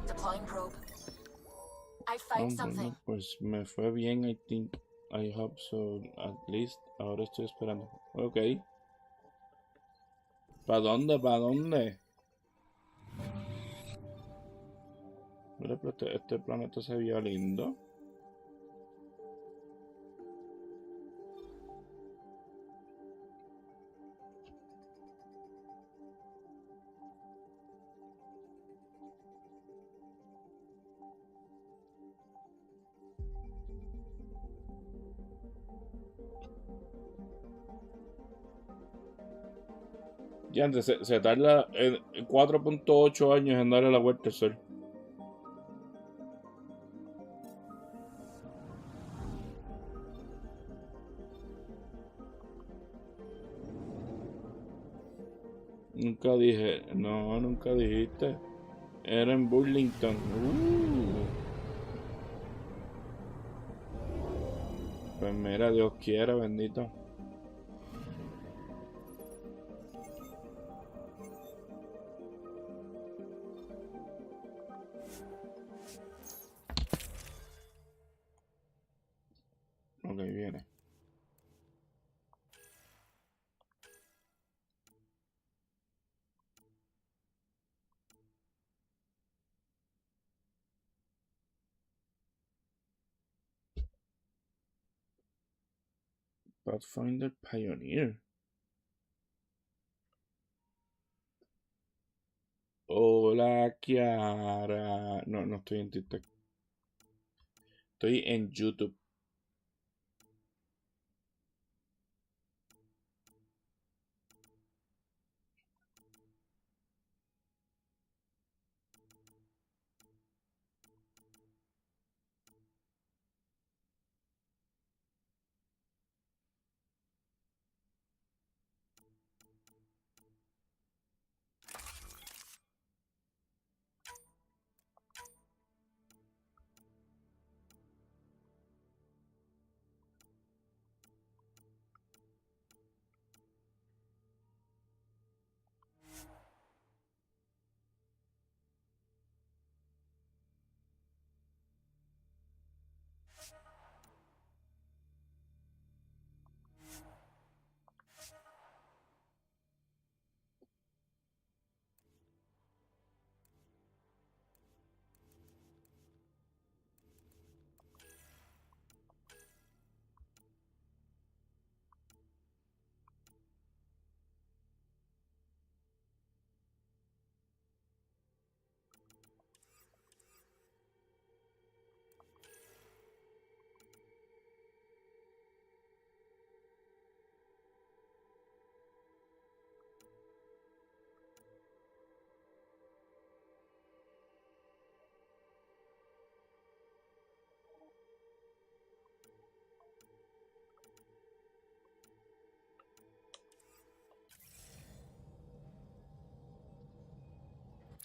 Deploying probe. I found something. Bueno, pues me fue bien, I think. I hope so, at least. Ahora estoy esperando. Ok. ¿Para dónde? ¿Para dónde? Mira, pero este planeta se veía lindo. Ya antes se tarda 4.8 años en darle la vuelta al sol. Nunca dije, no, nunca dijiste. Era en Burlington. Pues mira, Dios quiera, bendito. Ok, viene. Pathfinder Pioneer. Hola, Kiara. No, no estoy en TikTok. Estoy en YouTube.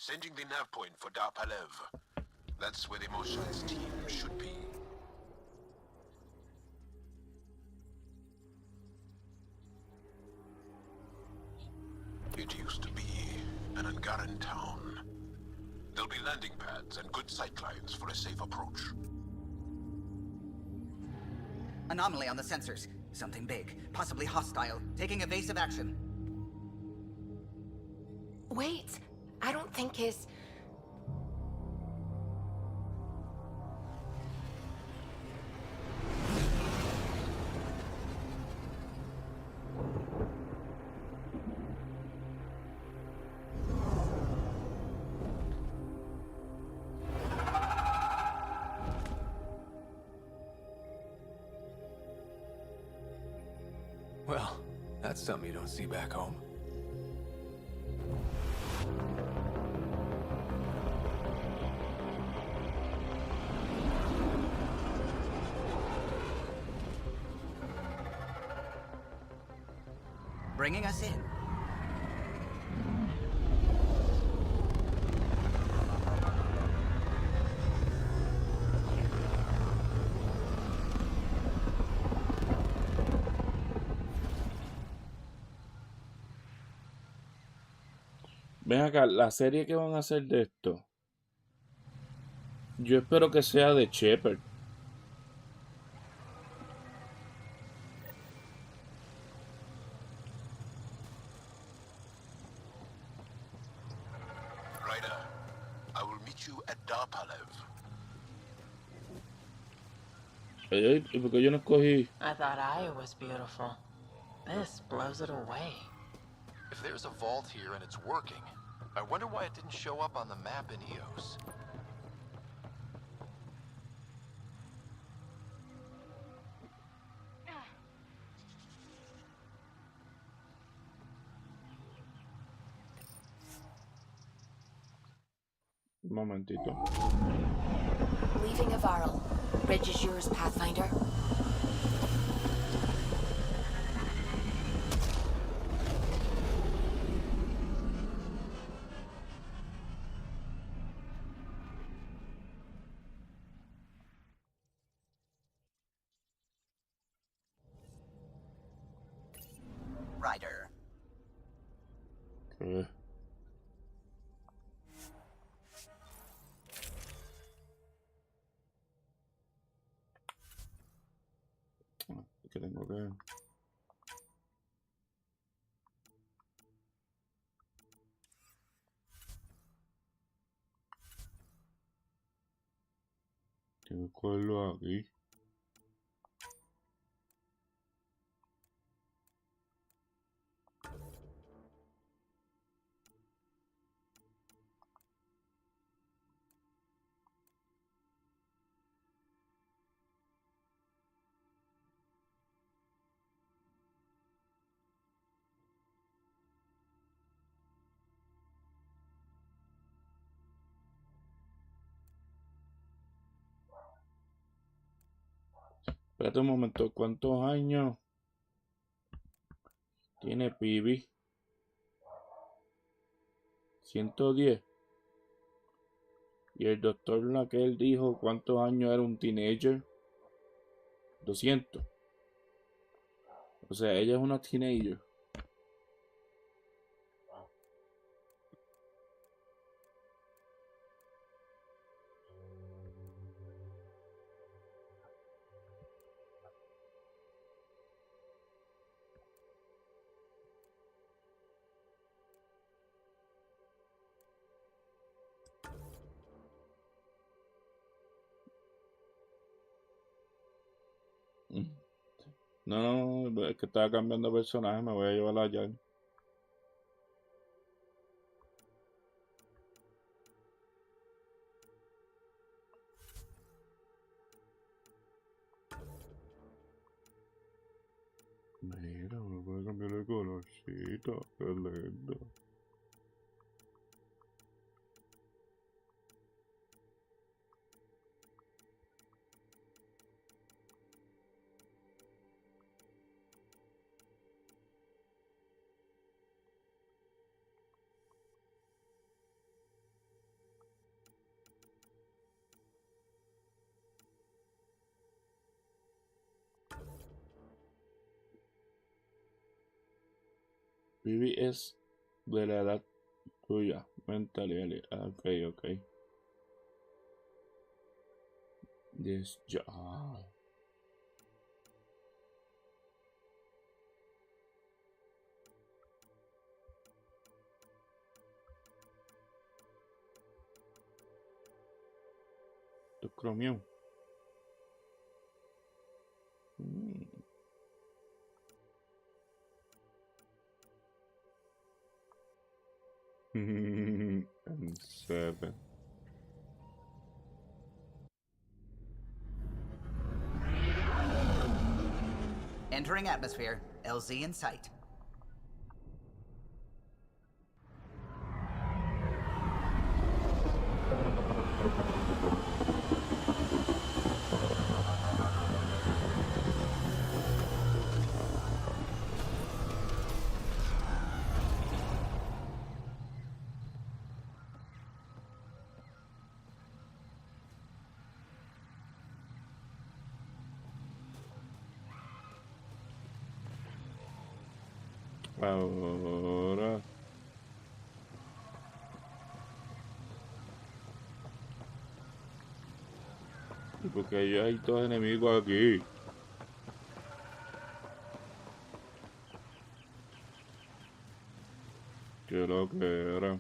Sending the nav point for Darpalev. That's where the Mosha's team should be. It used to be an Angaran town. There'll be landing pads and good sightlines for a safe approach. Anomaly on the sensors. Something big, possibly hostile, taking evasive action. Wait, I don't think his... Well, that's something you don't see back home. Bringing us in. Ven acá, la serie que van a hacer de esto. Yo espero que sea de Shepard. Ryder, I will meet you at Darpalev. ¿Y por qué yo no escogí? I thought Aya was beautiful. This blows it away. If there's a vault here and it's working, I wonder why it didn't show up on the map in EOS. Un momentito. Leaving Avarl. Bridge is yours, Pathfinder. Ryder. ¿Qué? Que tengo que... Tengo que cogerlo aquí. Espérate un momento, ¿cuántos años tiene Pibi? 110. Y el doctor Laquel dijo cuántos años era un teenager. 200. O sea, ella es una teenager. No, es que estaba cambiando de personaje, me voy a llevar allá. Mira, me puede cambiar el colorcito, qué lindo. Vivi es de la edad tuya. Mentally. Ok. This job. The Chromium. And 7. Entering atmosphere. LZ in sight. Ahora. ¿Y por qué hay dos enemigos aquí? ¿Qué lo que era?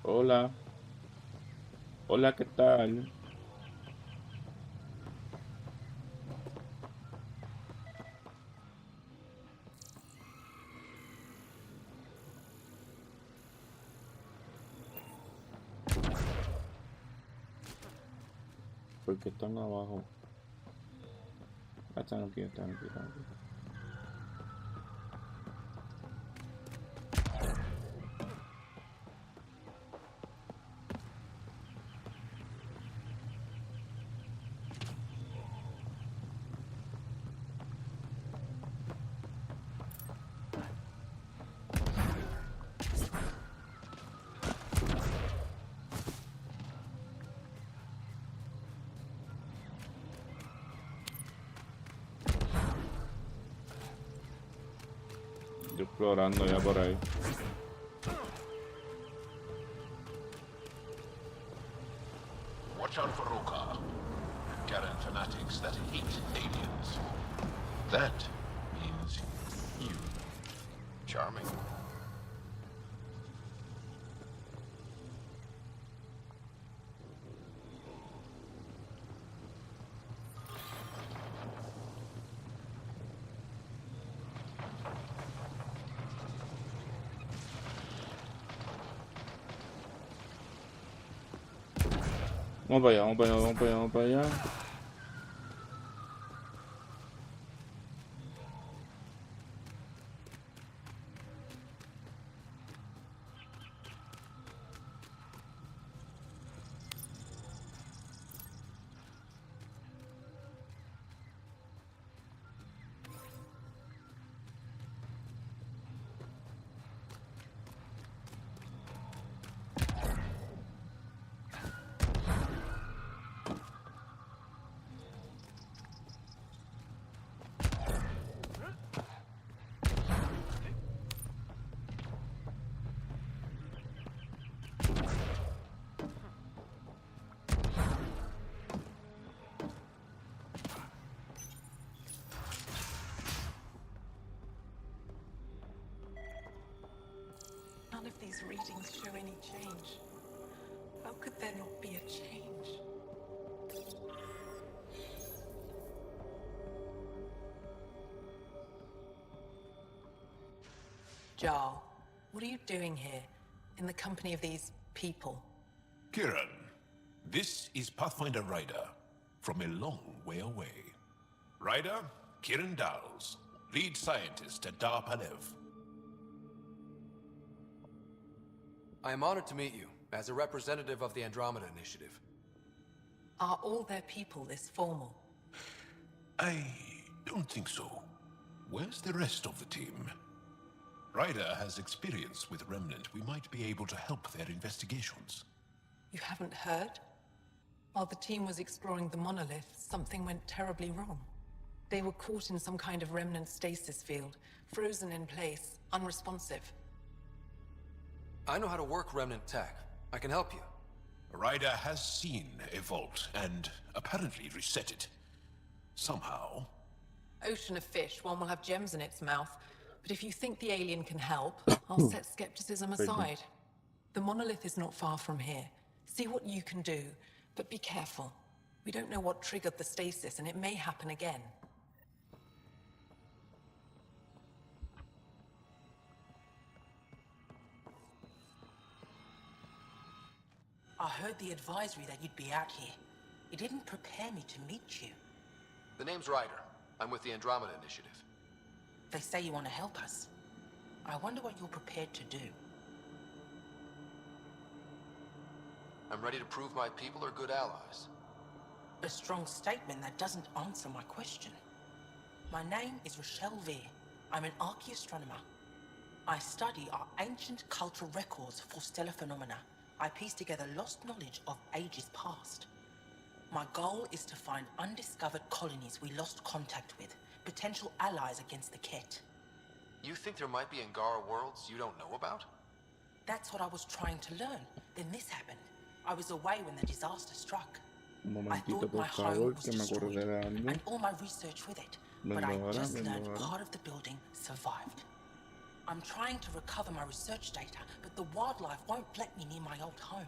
Hola. Hola, ¿qué tal? ¿Por qué están abajo? Ah, están aquí. Yo explorando ya por ahí. Watch out for Roka. Garen fanatics that hate aliens. That means you. Charming. Vamos para allá. None of these readings show any change. How could there not be a change? Jarl, what are you doing here, in the company of these people? Kiran, this is Pathfinder Ryder, from a long way away. Ryder, Kiran Dals, lead scientist at Dar Palev. I am honored to meet you. as a representative of the Andromeda Initiative. Are all their people this formal? I don't think so. Where's the rest of the team? Ryder has experience with Remnant. We might be able to help their investigations. You haven't heard? While the team was exploring the monolith, something went terribly wrong. They were caught in some kind of remnant stasis field, frozen in place, unresponsive. I know how to work Remnant tech. I can help you. Ryder has seen a vault and apparently reset it. Somehow. Ocean of fish, one will have gems in its mouth. But if you think the alien can help, I'll set skepticism aside. The monolith is not far from here. See what you can do, but be careful. We don't know what triggered the stasis, and it may happen again. I heard the advisory that you'd be out here. It didn't prepare me to meet you. The name's Ryder. I'm with the Andromeda Initiative. They say you want to help us. I wonder what you're prepared to do. I'm ready to prove my people are good allies. A strong statement that doesn't answer my question. My name is Rochelle Veer. I'm an archaeoastronomer. I study our ancient cultural records for stellar phenomena. I piece together lost knowledge of ages past. My goal is to find undiscovered colonies we lost contact with, potential allies against the Ket. You think there might be Angara worlds you don't know about? That's what I was trying to learn. Then this happened. I was away when the disaster struck. Un I momentito, thought por my home favor, was que me destroyed, acordé de algo. and all my research with it. But I just learned part of the building survived. I'm trying to recover my research data, but the wildlife won't let me near my old home.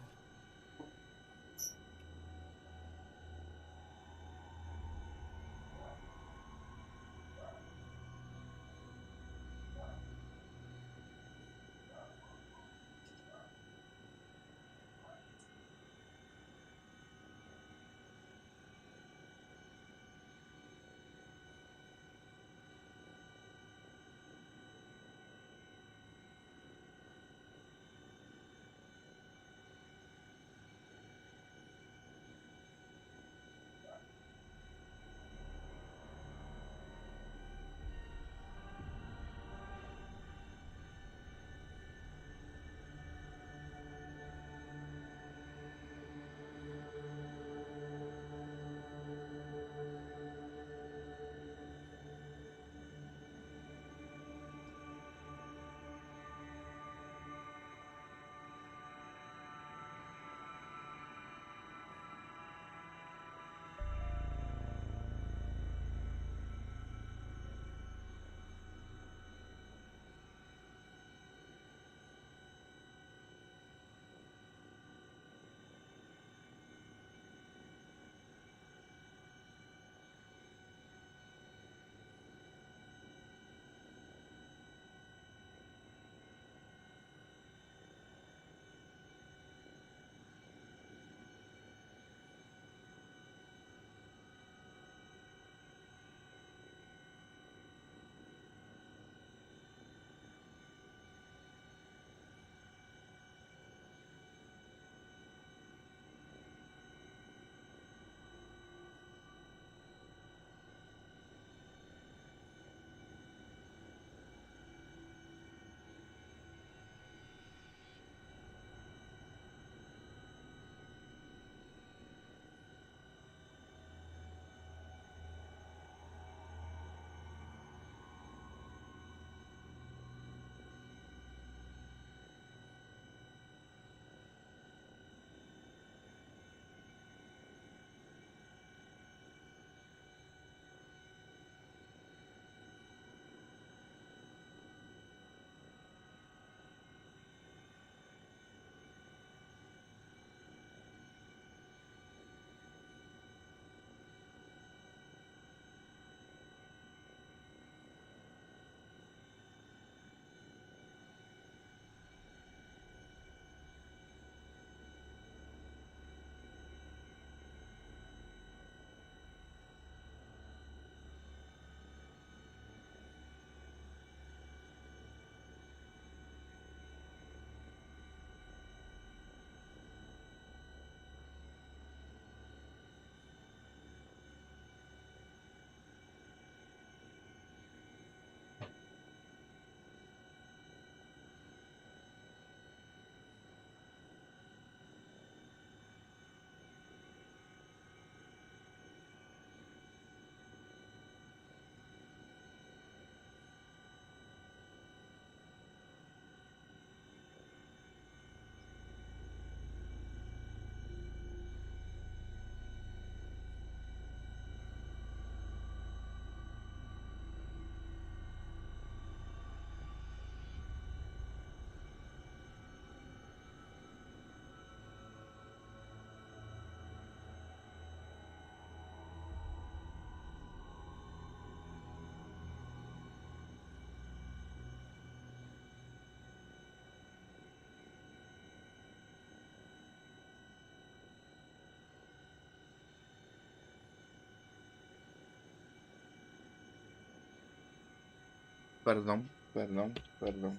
Perdón, perdón, perdón.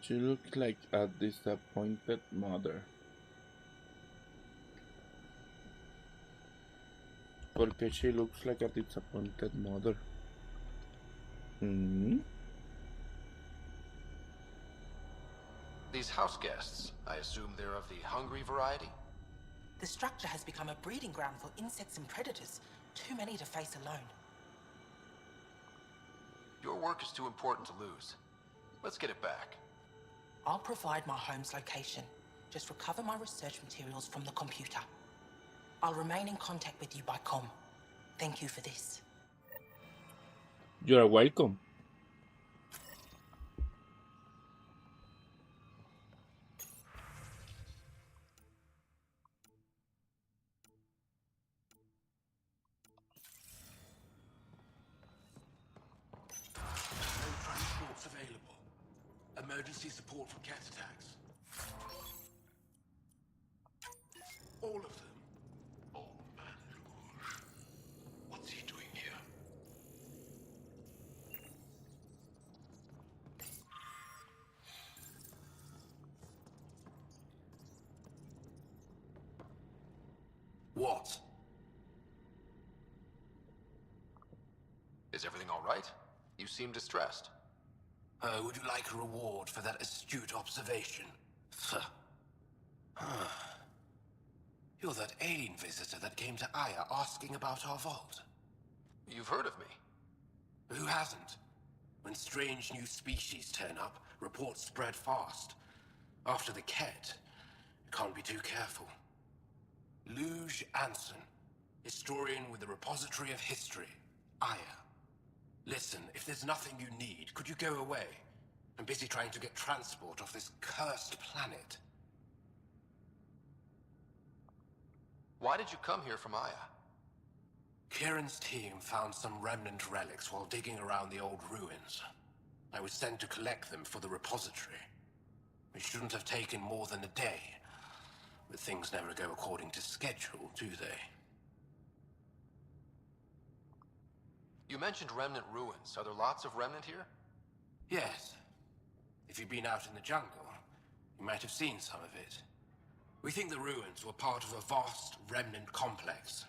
She looks like a disappointed mother. Porque she looks like a disappointed mother. These house guests, I assume they're of the hungry variety? The structure has become a breeding ground for insects and predators. Too many to face alone. Your work is too important to lose. Let's get it back. I'll provide my home's location. Just recover my research materials from the computer. I'll remain in contact with you by comm. Thank you for this. You're welcome. No transports available. Emergency support for cat attacks. All of them? Oh, man, Luge. What's he doing here? What? Is everything all right? You seem distressed. Would you like a reward for that astute observation? You're that alien visitor that came to Aya asking about our vault. You've heard of me. Who hasn't? When strange new species turn up, reports spread fast. After the Ket, you can't be too careful. Luge Anson, historian with the Repository of History, Aya. Listen, if there's nothing you need, could you go away? I'm busy trying to get transport off this cursed planet. Why did you come here from Aya? Kieran's team found some remnant relics while digging around the old ruins. I was sent to collect them for the repository. It shouldn't have taken more than a day. But things never go according to schedule, do they? You mentioned remnant ruins. Are there lots of remnant here? Yes. If you've been out in the jungle, you might have seen some of it. We think the ruins were part of a vast remnant complex.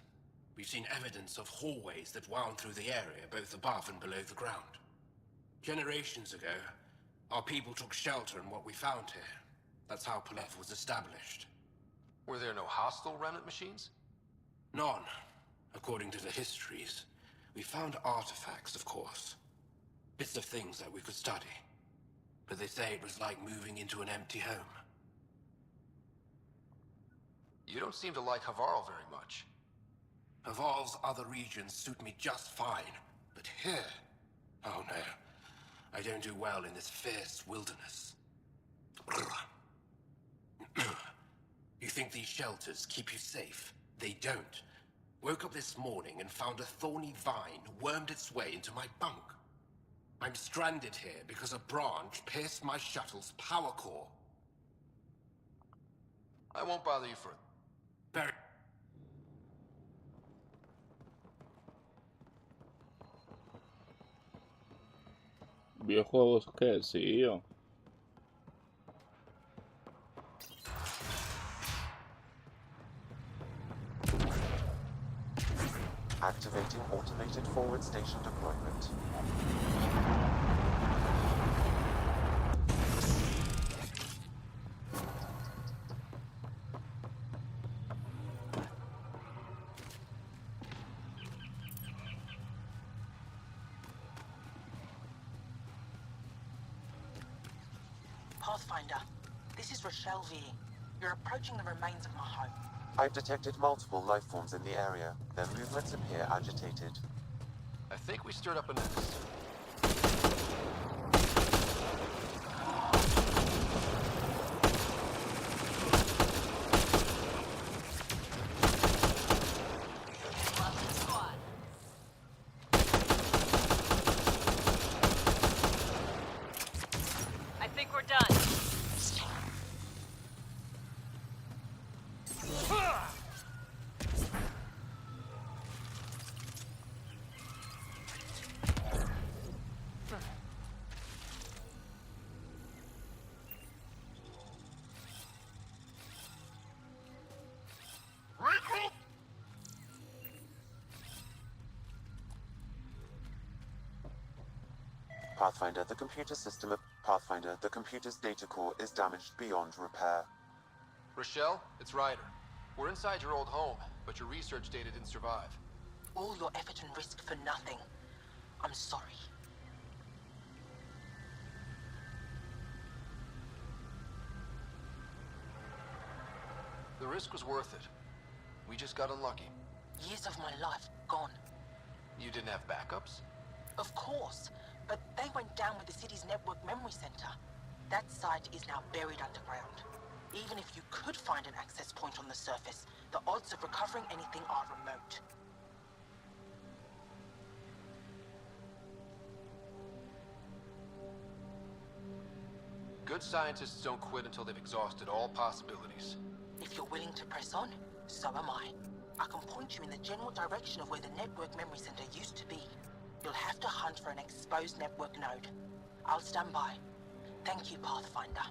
We've seen evidence of hallways that wound through the area, both above and below the ground. Generations ago, our people took shelter in what we found here. That's how Palev was established. Were there no hostile remnant machines? None, according to the histories. We found artifacts, of course. Bits of things that we could study. But they say it was like moving into an empty home. You don't seem to like Havarl very much. Havarl's other regions suit me just fine. But here... oh no. I don't do well in this fierce wilderness. You think these shelters keep you safe? They don't. Woke up this morning and found a thorny vine wormed its way into my bunk. I'm stranded here because a branch pierced my shuttle's power core. I won't bother you further. Very... Viejo bosquecillo. Activating automated forward station deployment. Pathfinder, this is Rochelle V. You're approaching the remains of my home. I've detected multiple life forms in the area. Their movements appear agitated. I think we stirred up a nest. I think we're done. Pathfinder, the computer system of Pathfinder, the computer's data core is damaged beyond repair. Rochelle, it's Ryder. We're inside your old home, but your research data didn't survive. All your effort and risk for nothing. I'm sorry. The risk was worth it. We just got unlucky. Years of my life gone. You didn't have backups? Of course, but they went down with the city's network memory center. That site is now buried underground. Even if you could find an access point on the surface, the odds of recovering anything are remote. Good scientists don't quit until they've exhausted all possibilities. If you're willing to press on, so am I. I can point you in the general direction of where the network memory center used to be. You'll have to hunt for an exposed network node. I'll stand by. Thank you, Pathfinder.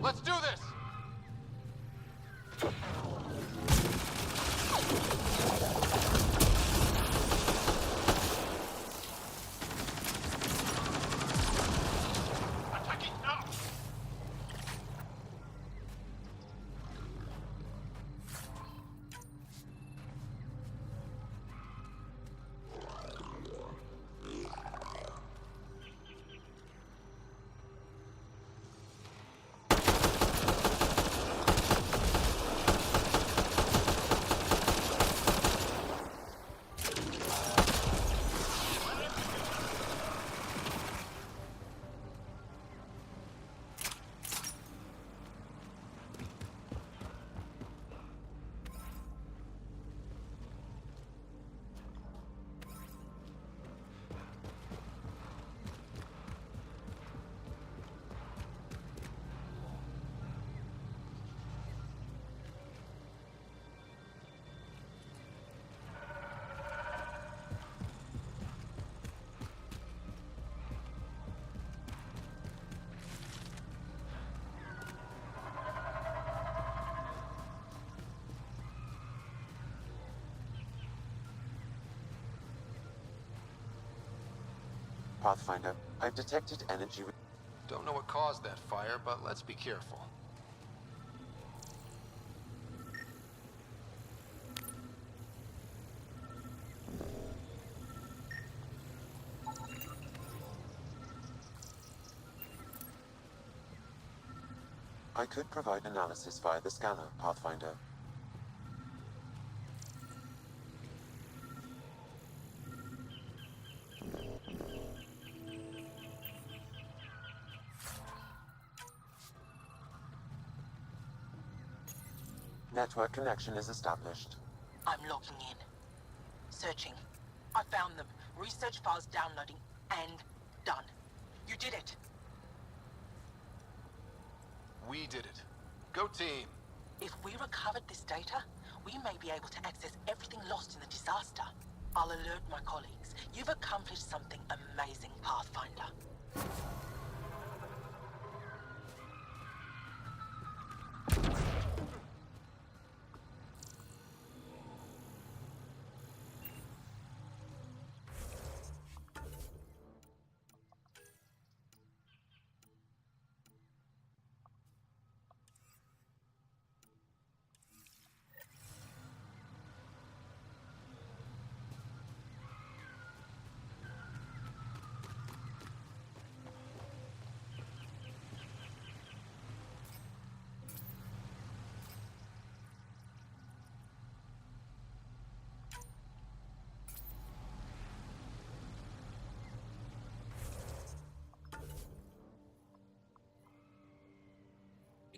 Let's do this! Attacking now! Pathfinder, I've detected energy. Don't know what caused that fire, but let's be careful. I could provide analysis via the scanner, Pathfinder. Network connection is established. I'm logging in. Searching. I found them. Research files downloading and done. You did it. We did it. Go team! If we recovered this data, we may be able to access everything lost in the disaster. I'll alert my colleagues. You've accomplished something amazing, Pathfinder.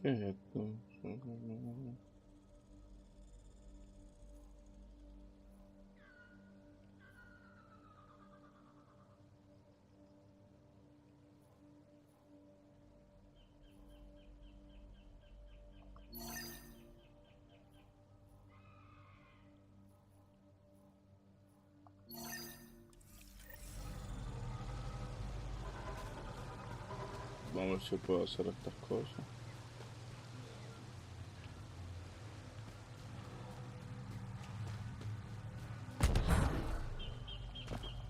¿Qué es esto? Vamos a ver si puedo hacer estas cosas.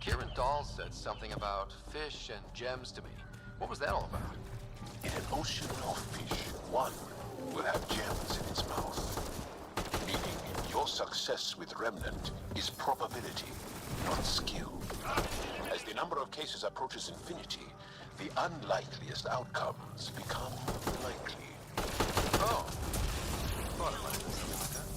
Kieran Dahl said something about fish and gems to me. What was that all about? In an ocean of fish, one will have gems in its mouth. Meaning, your success with Remnant is probability, not skill. As the number of cases approaches infinity, the unlikeliest outcomes become likely. Oh. Thought it might have been something like that.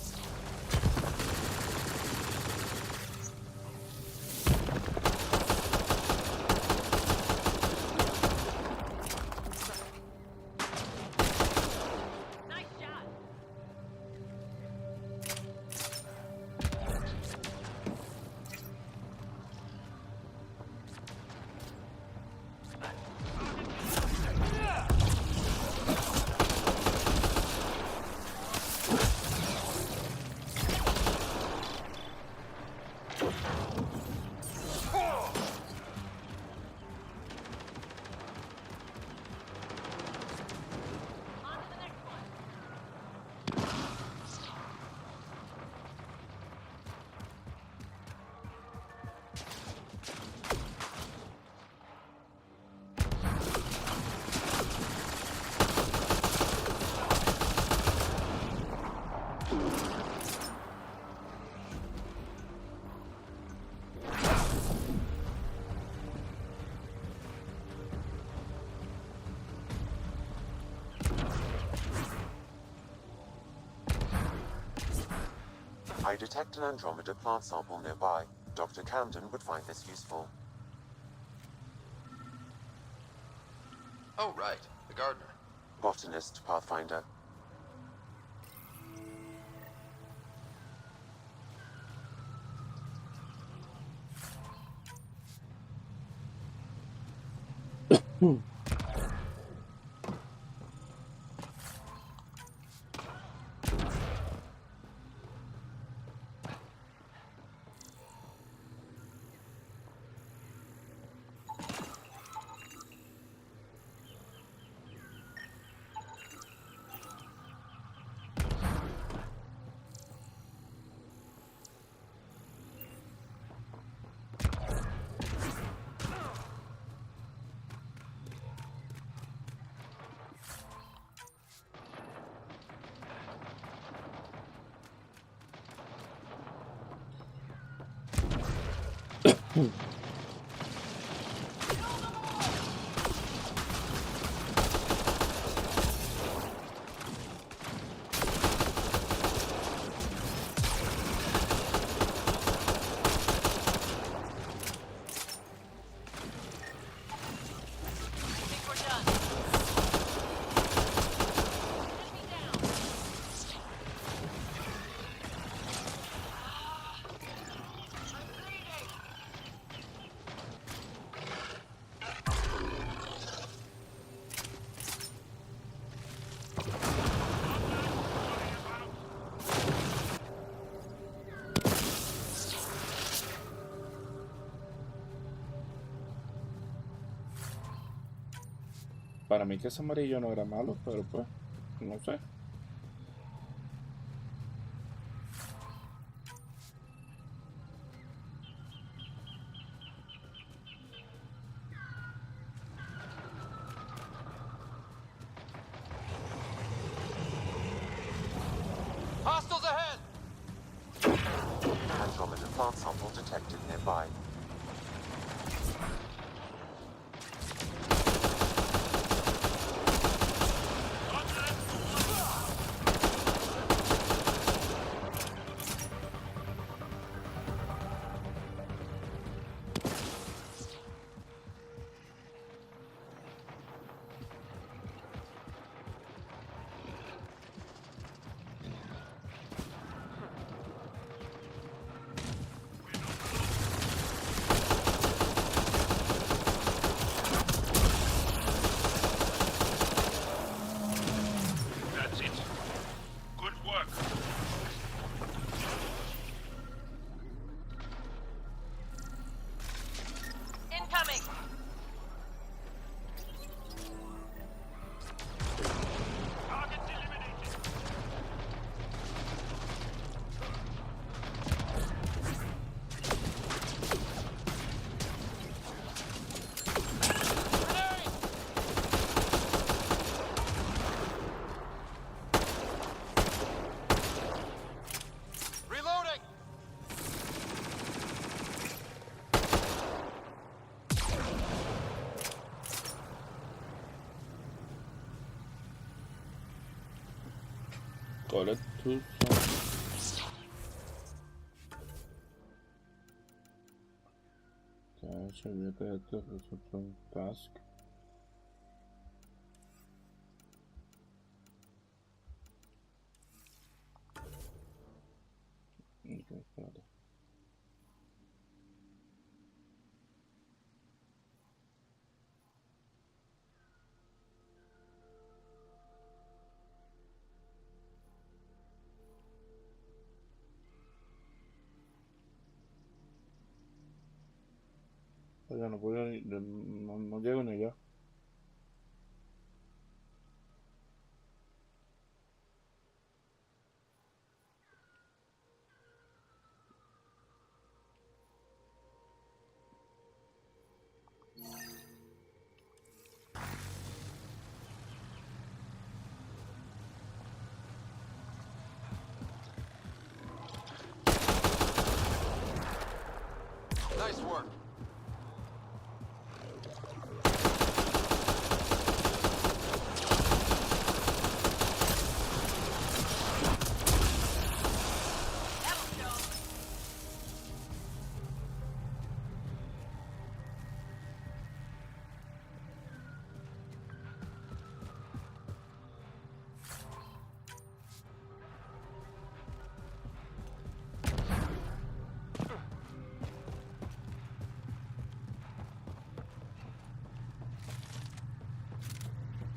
I detect an Andromeda plant sample nearby. Dr. Camden would find this useful. Oh, right. The gardener. Botanist, Pathfinder. Para mí que ese amarillo no era malo, pero pues, no sé. Hostiles ahead! Andromeda plant sample detected nearby. Collect two songs. Olvídate de esto, resulta un task. Ok, espérate. Oye, no puedo ni, no llego ni allá. Nice work.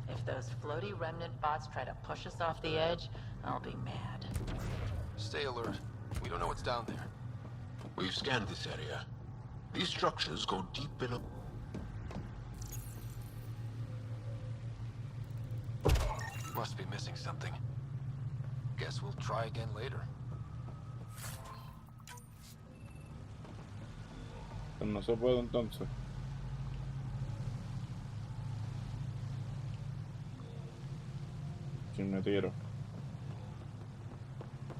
If those floaty remnant bots try to push us off the edge, I'll be mad. Stay alert. We don't know what's down there. We've scanned this area. These structures go deep in a... Must be missing something. Guess we'll try again later. Pues no se puede entonces. Si me tiro.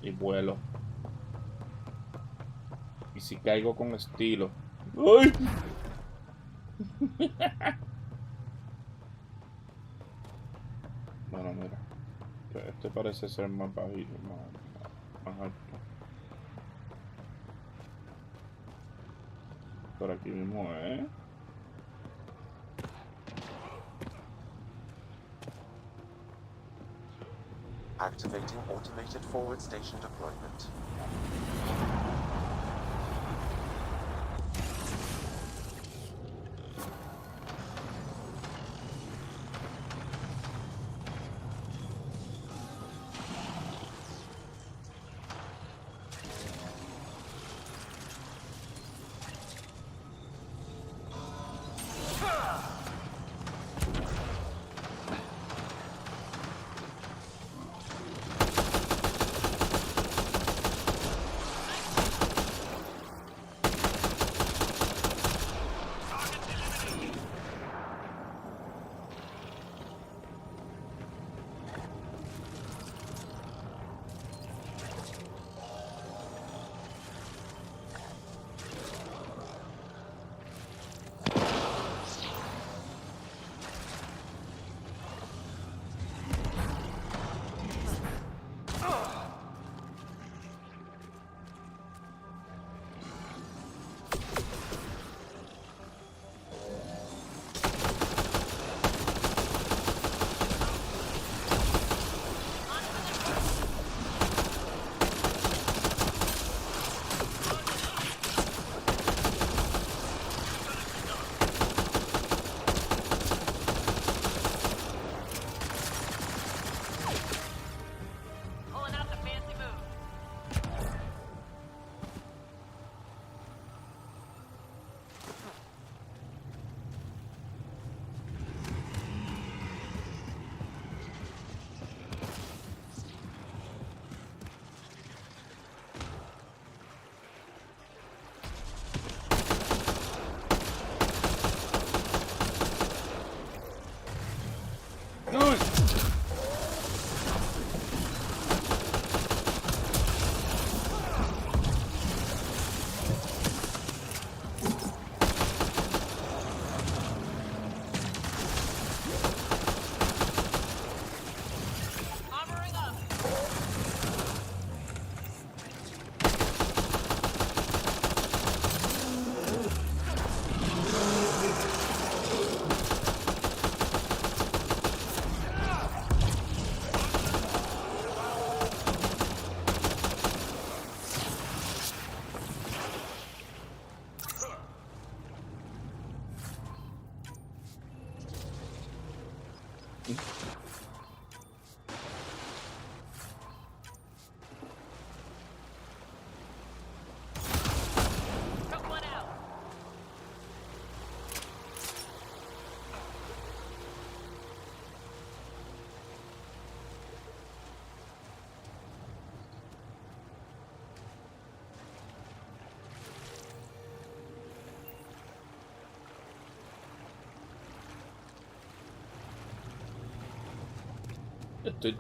Y vuelo. Y si caigo con estilo. ¡Ay! Bueno, mira. Este parece ser más bajito, más alto. Por aquí mismo, ¿eh? Activating automated forward station deployment.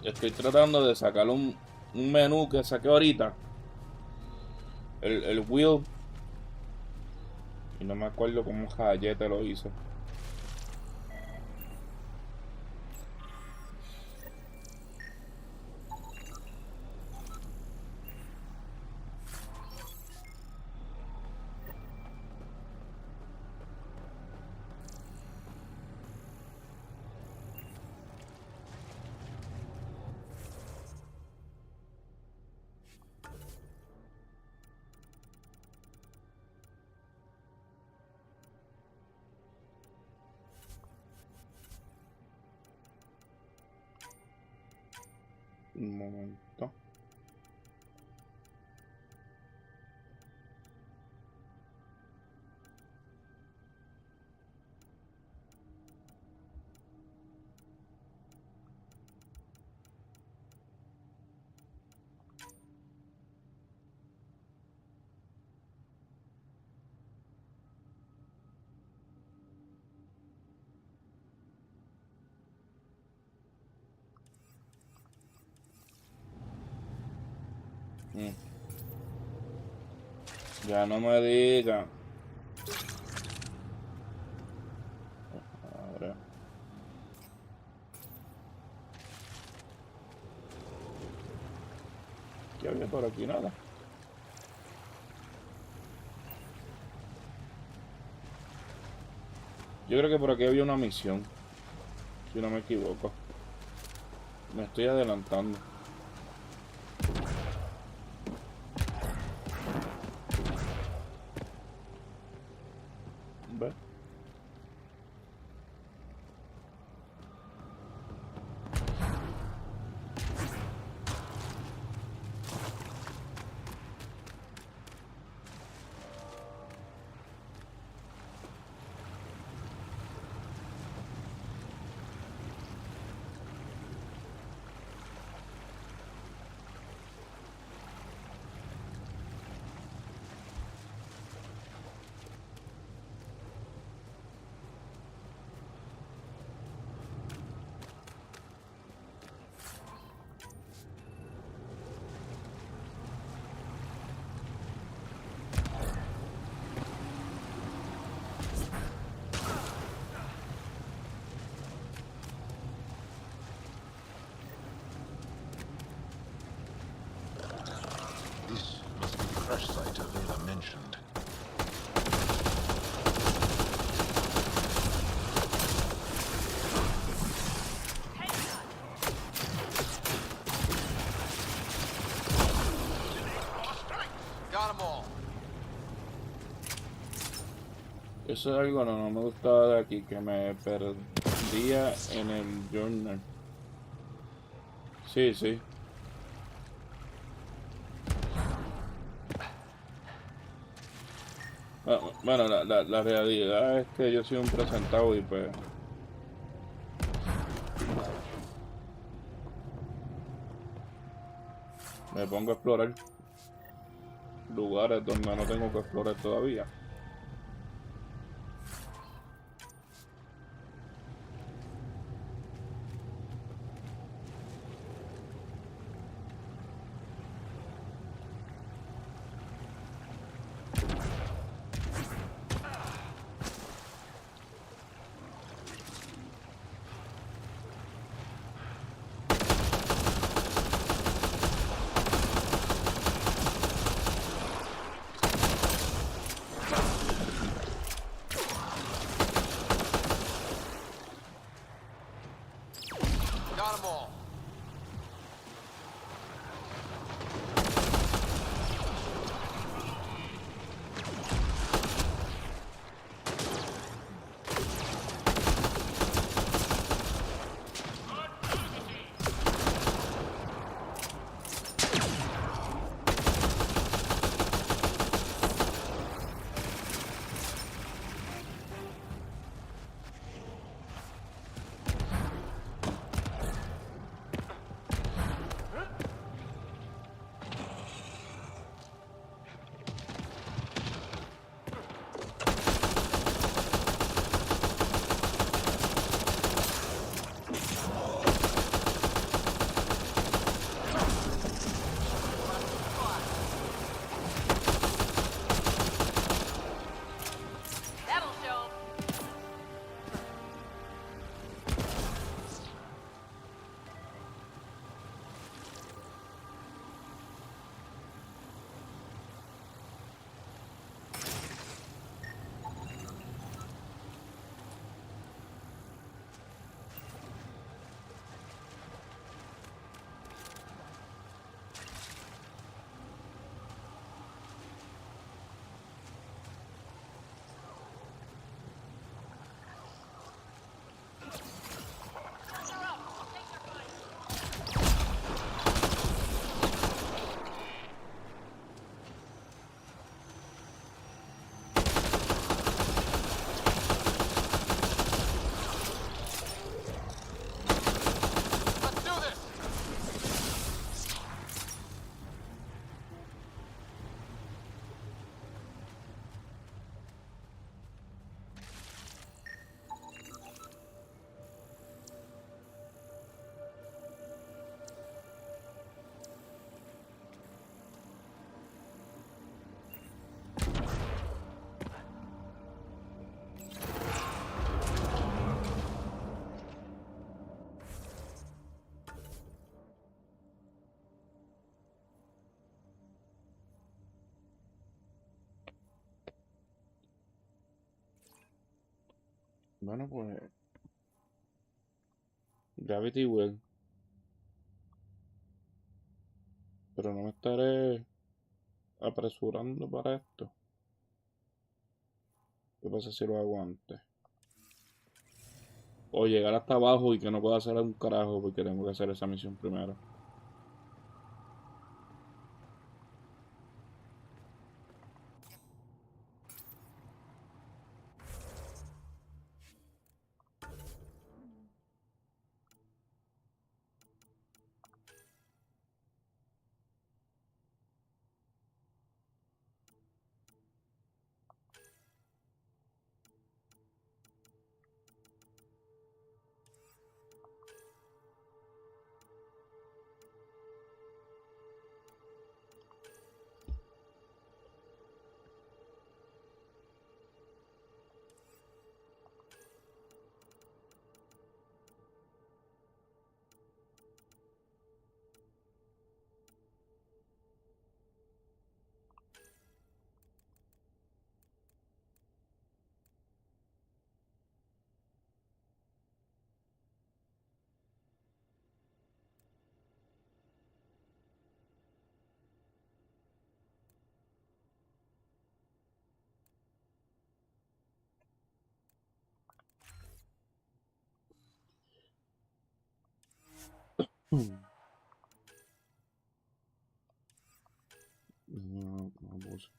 Estoy tratando de sacar un menú que saqué ahorita. El wheel. Y no me acuerdo cómo Jayete lo hizo. Un momento. Ya no me diga. Ahora. ¿Qué había por aquí? Nada. Yo creo que por aquí había una misión. Si no me equivoco. Me estoy adelantando. ¿Ves? This must be the crash site Avela mentioned. Got 'em all. Eso es algo no me gustaba de aquí, que me perdía en el journal. Sí, sí. Bueno, la realidad es que yo soy un presentado y pues... me pongo a explorar lugares donde no tengo que explorar todavía. Got 'em all. Bueno, pues Gravity Well. Pero no me estaré apresurando para esto. ¿Qué pasa si lo hago antes? O llegar hasta abajo y que no pueda hacer un carajo porque tengo que hacer esa misión primero. No, no puse.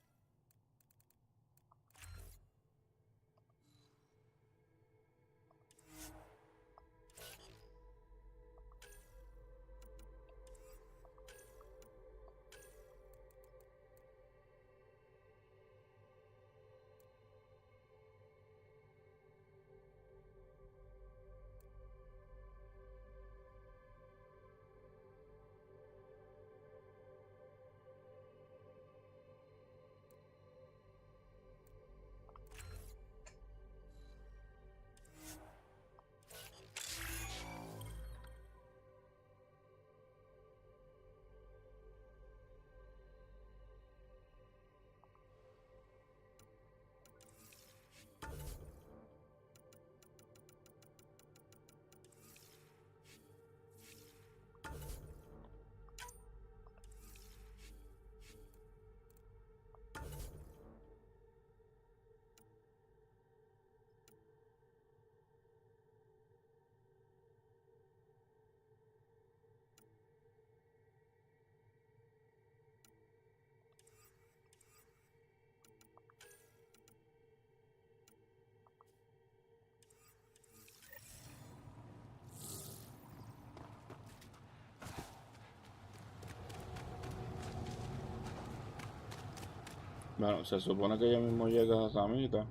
Bueno, se supone que ya mismo llega a esa mitad.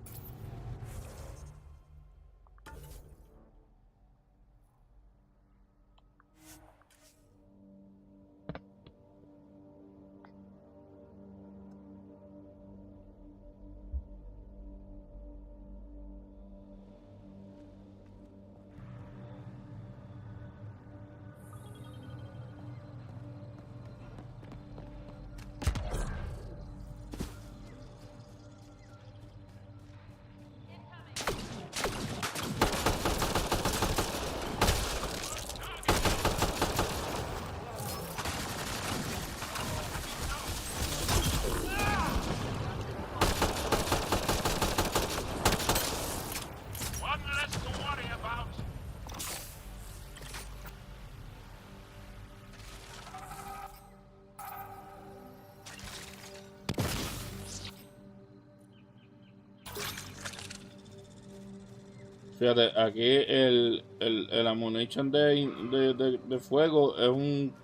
Fíjate, aquí el ammunition de fuego es un...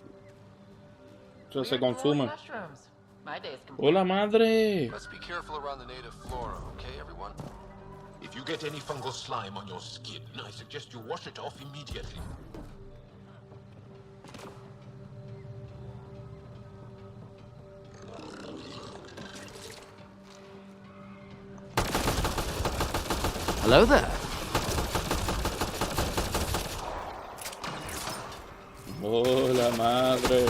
O sea, se consume. ¡Hola, madre! Let's be careful around the native flora, okay, everyone? If you get any fungal slime on your skin, I suggest you wash it off immediately. Hello there. ¡Hola, madre!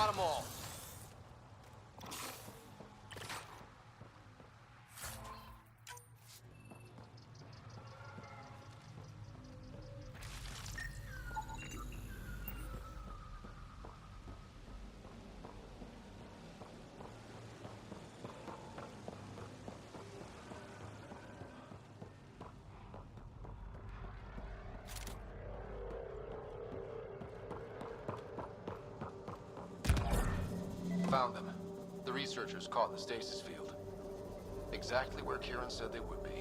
got them all. Found them. The researchers caught in the stasis field. Exactly where Kieran said they would be.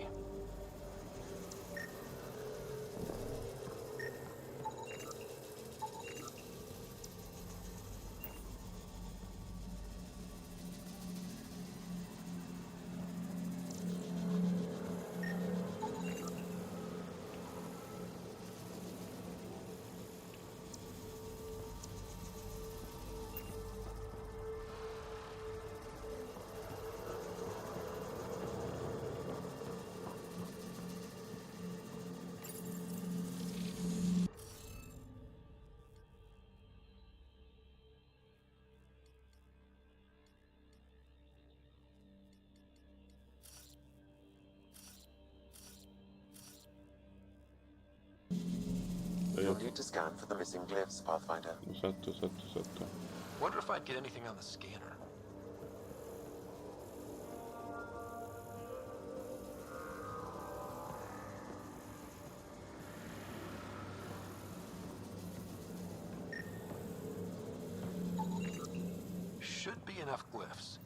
You'll need to scan for the missing glyphs, Pathfinder. Exacto. Wonder if I'd get anything on the scanner. Should be enough glyphs.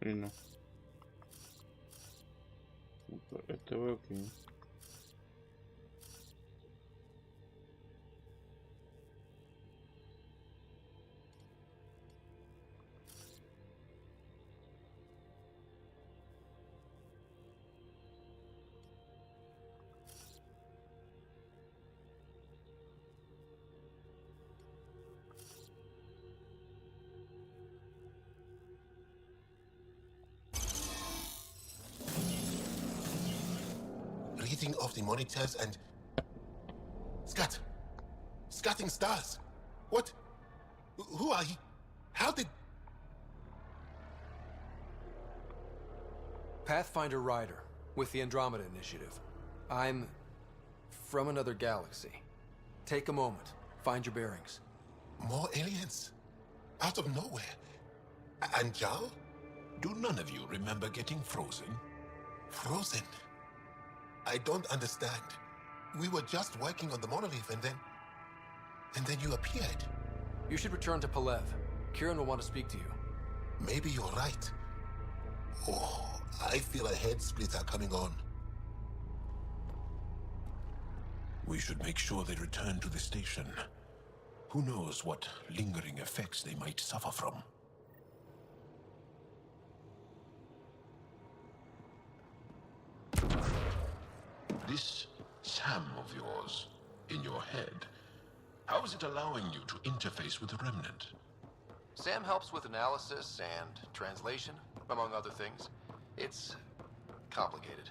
Y no. Este veo aquí. Reading of the monitors and... Scatting stars. What? Who are you? How did... Pathfinder Ryder, with the Andromeda Initiative. I'm from another galaxy. Take a moment, find your bearings. More aliens? Out of nowhere? And Jal? Do none of you remember getting frozen? Frozen? I don't understand. We were just working on the monolith and then you appeared. You should return to Palev. Kieran will want to speak to you. Maybe you're right. Oh, I feel a head splitter coming on. We should make sure they return to the station. Who knows what lingering effects they might suffer from. This Sam of yours, in your head, how is it allowing you to interface with the Remnant? Sam helps with analysis and translation, among other things. It's complicated.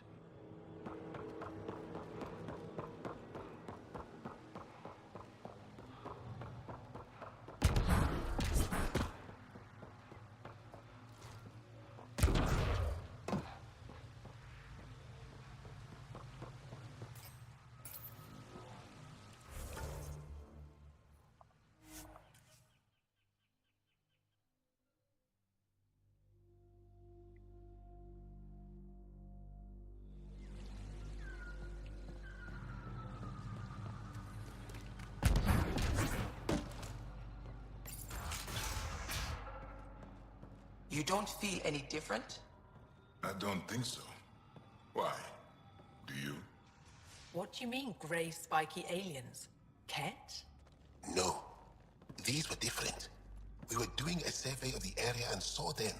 You don't feel any different? I don't think so. Why? Do you? What do you mean, grey spiky aliens? Ket? No. These were different. We were doing a survey of the area and saw them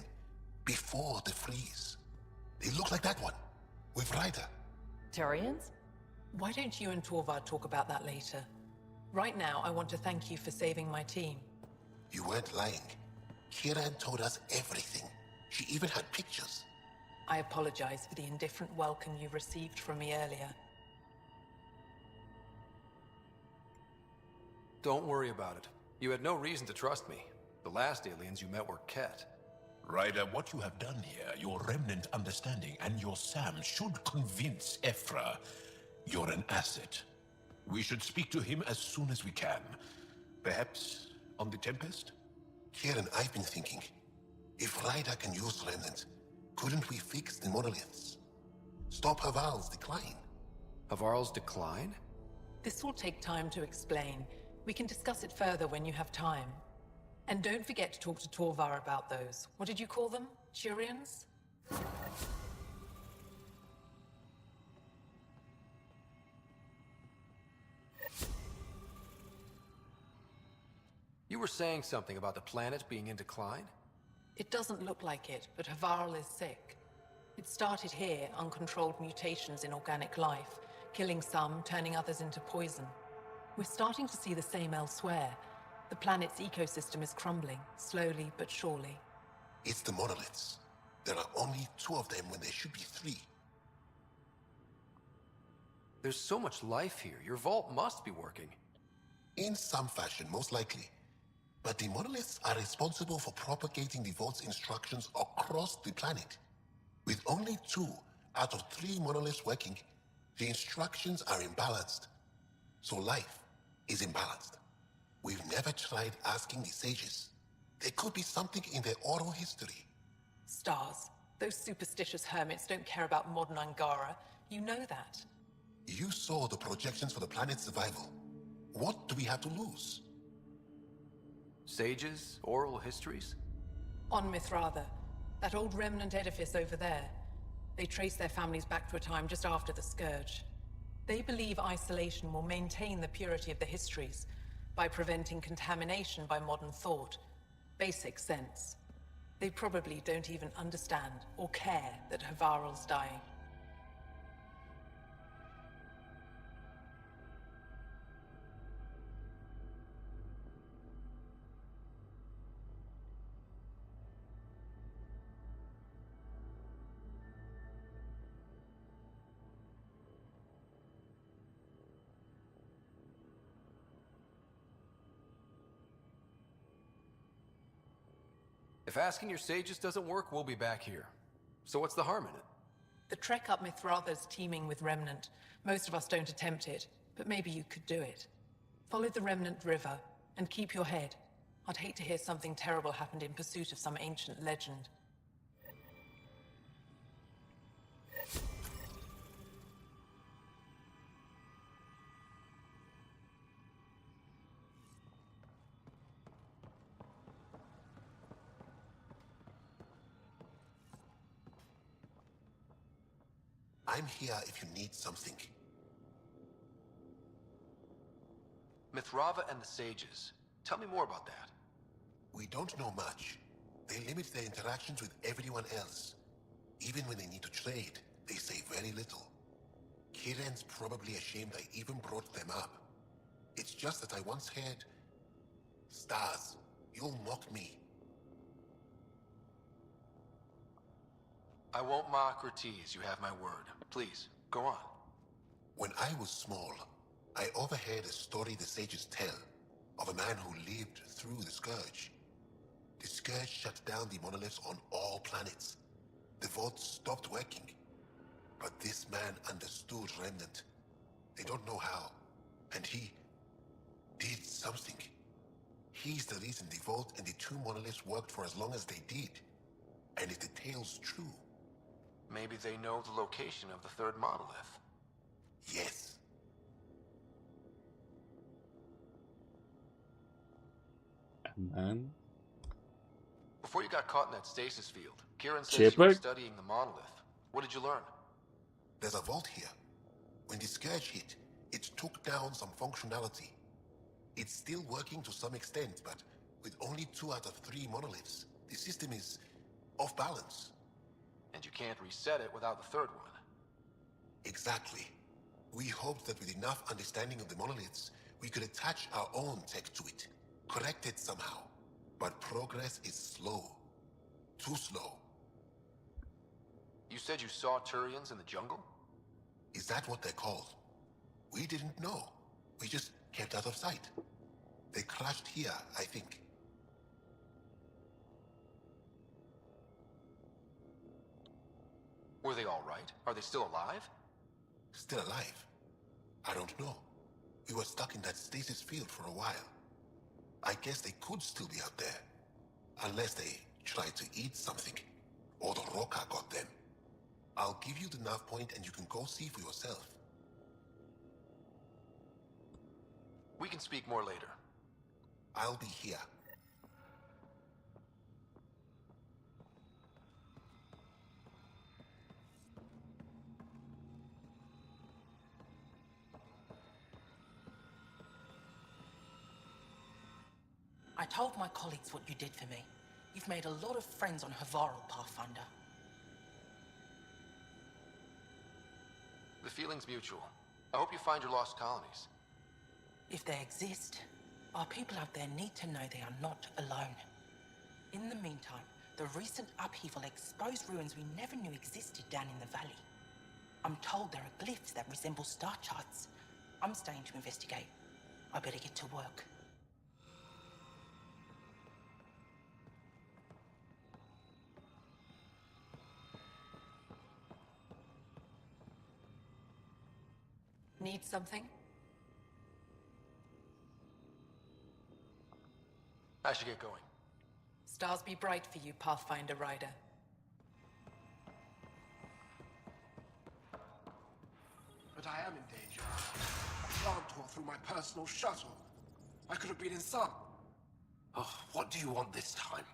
before the freeze. They look like that one, with Ryder. Turians? Why don't you and Torvar talk about that later? Right now, I want to thank you for saving my team. You weren't lying. Kiran told us everything. She even had pictures. I apologize for the indifferent welcome you received from me earlier. Don't worry about it. You had no reason to trust me. The last aliens you met were Ket. Ryder, what you have done here, your remnant understanding and your Sam should convince Ephra you're an asset. We should speak to him as soon as we can. Perhaps on the Tempest? Kieran, I've been thinking. If Ryder can use remnant, couldn't we fix the monoliths? Stop Haval's decline? Havarl's decline? This will take time to explain. We can discuss it further when you have time. And don't forget to talk to Torvar about those. What did you call them? Turians? You were saying something about the planet being in decline? It doesn't look like it, but Havarl is sick. It started here, uncontrolled mutations in organic life, killing some, turning others into poison. We're starting to see the same elsewhere. The planet's ecosystem is crumbling, slowly but surely. It's the monoliths. There are only 2 of them when there should be 3. There's so much life here. Your vault must be working. In some fashion, most likely. But the monoliths are responsible for propagating the vault's instructions across the planet. With only 2 out of 3 monoliths working, the instructions are imbalanced. So life is imbalanced. We've never tried asking the sages. There could be something in their oral history. Stars. Those superstitious hermits don't care about modern Angara. You know that. You saw the projections for the planet's survival. What do we have to lose? Sages? Oral histories? On Mithratha, that old remnant edifice over there. They trace their families back to a time just after the Scourge. They believe isolation will maintain the purity of the histories by preventing contamination by modern thought. Basic sense. They probably don't even understand or care that Havarl's dying. If asking your sages doesn't work, we'll be back here. So what's the harm in it? The trek up Mithratha's teeming with Remnant. Most of us don't attempt it, but maybe you could do it. Follow the Remnant River, and keep your head. I'd hate to hear something terrible happened in pursuit of some ancient legend. I'm here if you need something. Mithratha and the sages. Tell me more about that. We don't know much. They limit their interactions with everyone else. Even when they need to trade, they say very little. Kiran's probably ashamed I even brought them up. It's just that I once heard... Stars, you'll mock me. I won't mock or tease, you have my word. Please, go on. When I was small, I overheard a story the sages tell of a man who lived through the Scourge. The Scourge shut down the monoliths on all planets. The vaults stopped working. But this man understood Remnant. They don't know how. And he did something. He's the reason the vault and the 2 monoliths worked for as long as they did. And if the tale's true... Maybe they know the location of the 3rd monolith. Yes. And then... Before you got caught in that stasis field, Kieran says you were studying the monolith. What did you learn? There's a vault here. When the Scourge hit, it took down some functionality. It's still working to some extent, but with only 2 out of 3 monoliths, the system is off balance. And you can't reset it without the third one. Exactly. We hoped that with enough understanding of the monoliths, we could attach our own tech to it, correct it somehow. But progress is slow. Too slow. You said you saw Turians in the jungle? Is that what they're called? We didn't know. We just kept out of sight. They crashed here, I think. Were they all right? Are they still alive? Still alive? I don't know. We were stuck in that stasis field for a while. I guess they could still be out there. Unless they tried to eat something. Or the Roca got them. I'll give you the nav point and you can go see for yourself. We can speak more later. I'll be here. I told my colleagues what you did for me. You've made a lot of friends on Havarl, Pathfinder. The feeling's mutual. I hope you find your lost colonies. If they exist, our people out there need to know they are not alone. In the meantime, the recent upheaval exposed ruins we never knew existed down in the valley. I'm told there are glyphs that resemble star charts. I'm staying to investigate. I better get to work. Need something? I should get going. Stars be bright for you, Pathfinder Rider. But I am in danger. A plant tore through my personal shuttle. I could have been in some. Oh, what do you want this time?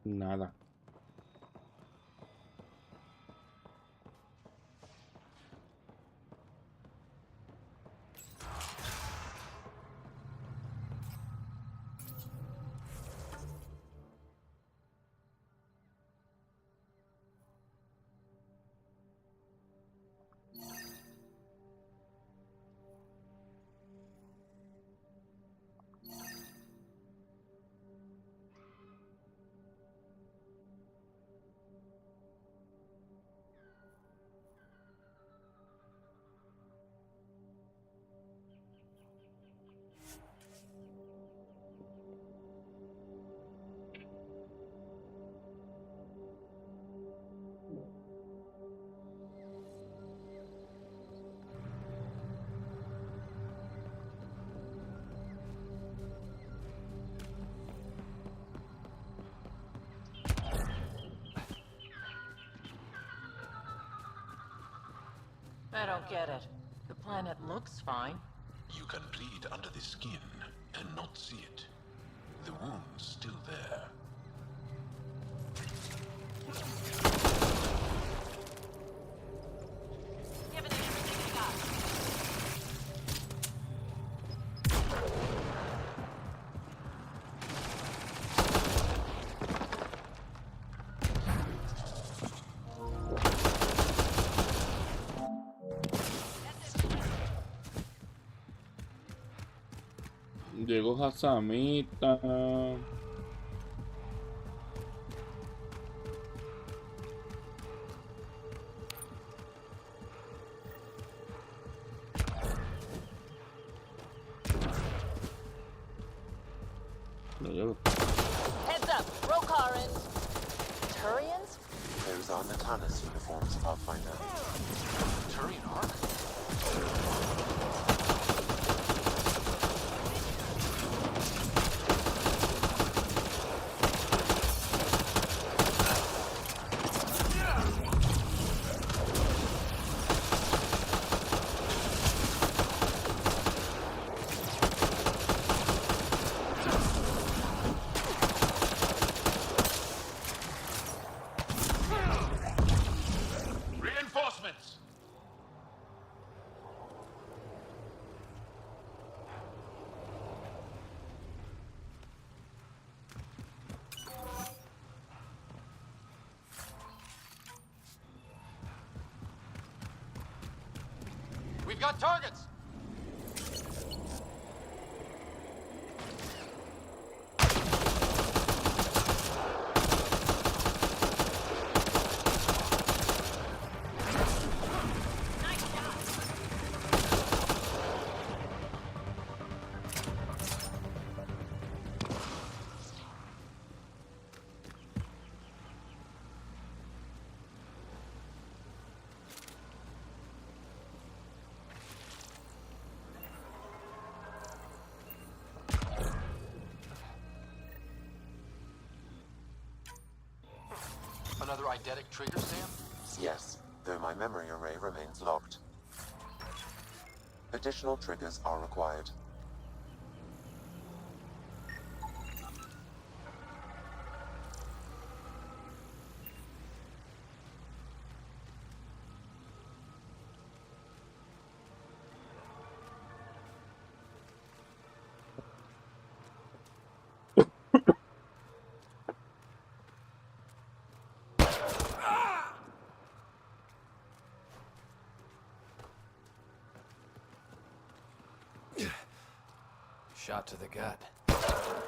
Nada. I don't get it. The planet looks fine. You can bleed under the skin and not see it. The wound's still there. Give it everything you got. Llegó Hasamita. Lo llevo. Heads up, Rokarans. Turians? Those are Natana's uniforms, Pathfinder. Turian armor? We've got targets! Another eidetic trigger, Sam? Yes, though my memory array remains locked. Additional triggers are required. Shot to the gut.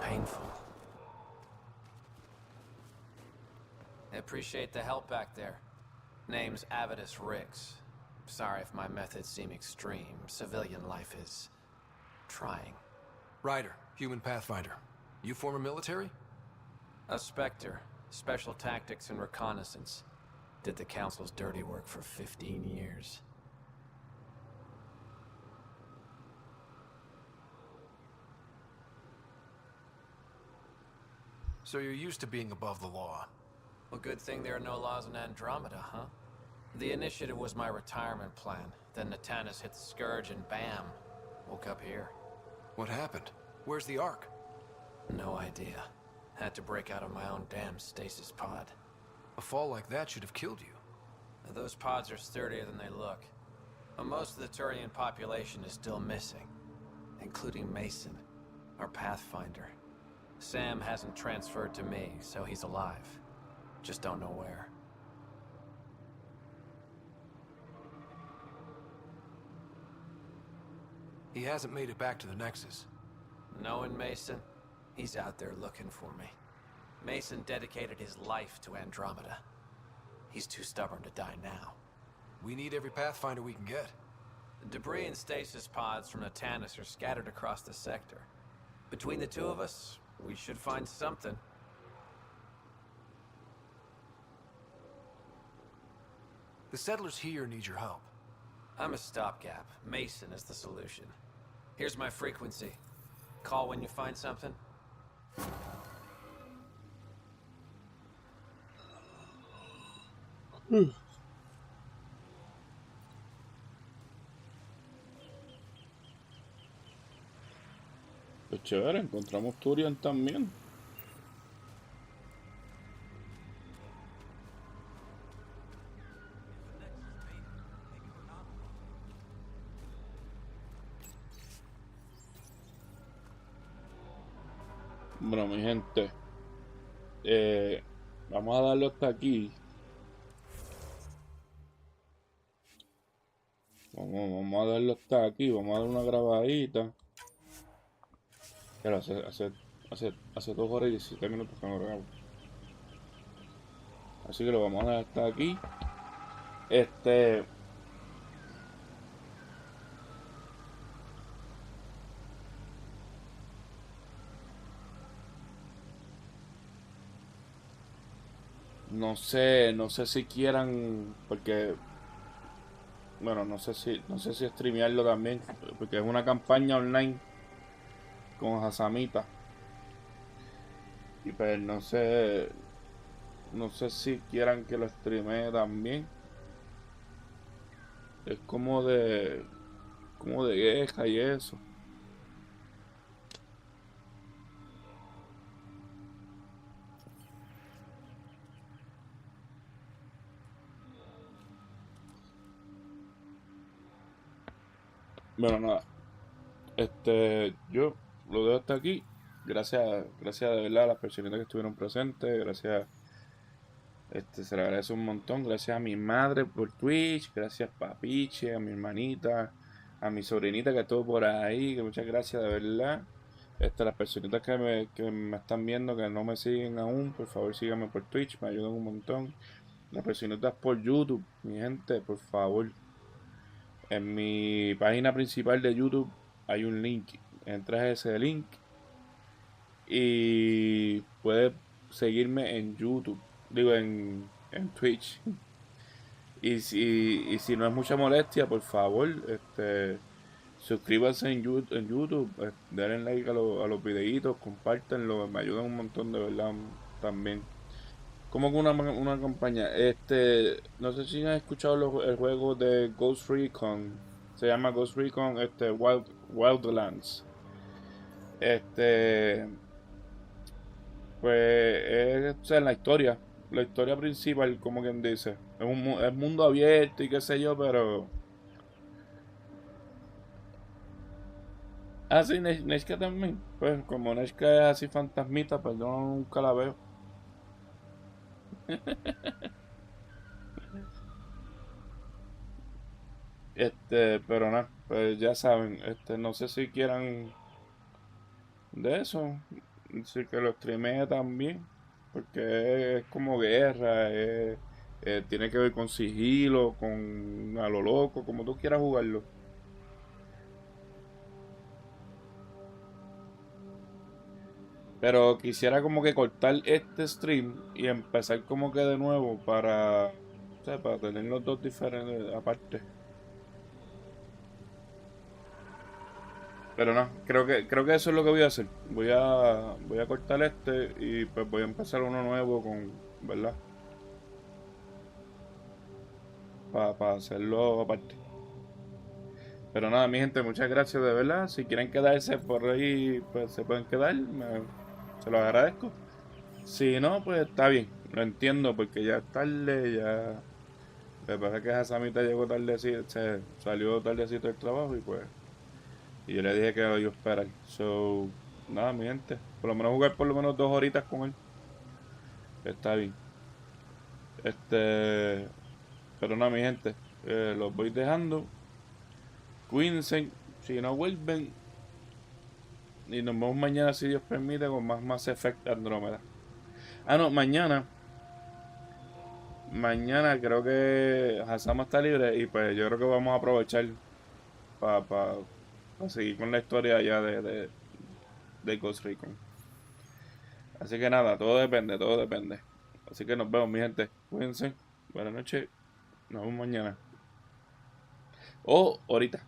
Painful. I appreciate the help back there. Name's Avidus Rix. Sorry if my methods seem extreme. Civilian life is trying. Ryder, human pathfinder. You former military? A Spectre. Special tactics and reconnaissance. Did the Council's dirty work for 15 years. So you're used to being above the law. Well, good thing there are no laws in Andromeda, huh? The initiative was my retirement plan. Then Natanis hit the Scourge and bam, woke up here. What happened? Where's the Ark? No idea. Had to break out of my own damn stasis pod. A fall like that should have killed you. Those pods are sturdier than they look. But most of the Turian population is still missing, including Mason, our pathfinder. Sam hasn't transferred to me, so he's alive. Just don't know where. He hasn't made it back to the Nexus. Knowing Mason, he's out there looking for me. Mason dedicated his life to Andromeda. He's too stubborn to die now. We need every Pathfinder we can get. The debris and stasis pods from Natanis are scattered across the sector. Between the two of us, we should find something. The settlers here need your help. I'm a stopgap. Mason is the solution. Here's my frequency. Call when you find something. Pues chévere, encontramos Turian también. Bueno, mi gente, vamos a darlo hasta aquí. Vamos a darlo hasta aquí. Vamos a dar una grabadita. Pero hace 2 horas y 17 minutos que no grabo. Así que lo vamos a dar hasta aquí. No sé si quieran, porque bueno, no sé si streamearlo también, porque es una campaña online con Hasamita. Y pues no sé si quieran que lo streamee también. Es como de queja y eso. Bueno, nada. Yo lo dejo hasta aquí. Gracias de verdad a las personitas que estuvieron presentes. Gracias. Se le agradece un montón. Gracias a mi madre por Twitch. Gracias Papiche, a mi hermanita, A mi sobrinita que estuvo por ahí, que muchas gracias de verdad. Las personitas que me están viendo, que no me siguen aún, por favor síganme por Twitch, me ayudan un montón. Las personitas por YouTube, mi gente, por favor. En mi página principal de YouTube hay un link. Entras a ese link y puedes seguirme en YouTube, digo en Twitch. Y si no es mucha molestia, por favor, suscríbanse en YouTube, denle like a los videitos, compártanlo, me ayudan un montón de verdad también. Como que una campaña, no sé si han escuchado el juego de Ghost Recon, se llama Ghost Recon, Wildlands. Pues o sea, la historia principal, como quien dice, es mundo abierto y qué sé yo, pero... Ah, sí, Neshka también. Pues como Neshka es así fantasmita, pues yo nunca la veo. Pero nada, pues ya saben, no sé si quieran de eso, sí que lo streamee también, porque es como guerra, tiene que ver con sigilo, con a lo loco, como tú quieras jugarlo. Pero quisiera como que cortar este stream y empezar como que de nuevo o sea, para tener los dos diferentes aparte. Pero no, creo que eso es lo que voy a hacer. Voy a cortar y pues voy a empezar uno nuevo ¿verdad? Para hacerlo aparte. Pero nada, mi gente, muchas gracias de verdad. Si quieren quedarse por ahí, pues se pueden quedar. Se los agradezco. Si no, pues está bien. Lo entiendo porque ya es tarde, ya... Lo que pasa es que Hasamita llegó tardecito, se salió tardecito del trabajo y pues... Y yo le dije que lo iba a esperar. So, nada, mi gente. Por lo menos jugar por lo menos 2 horitas con él. Está bien. Pero nada, mi gente. Los voy dejando. Cuídense. Si no vuelven. Y nos vemos mañana, si Dios permite, con más Mass Effect Andrómeda. Ah, no, mañana. Mañana creo que Hasama está libre. Y pues yo creo que vamos a aprovechar para seguir con la historia ya de Ghost Recon. Así que nada, todo depende, todo depende. Así que nos vemos, mi gente. Cuídense. Buenas noches. Nos vemos mañana. O ahorita.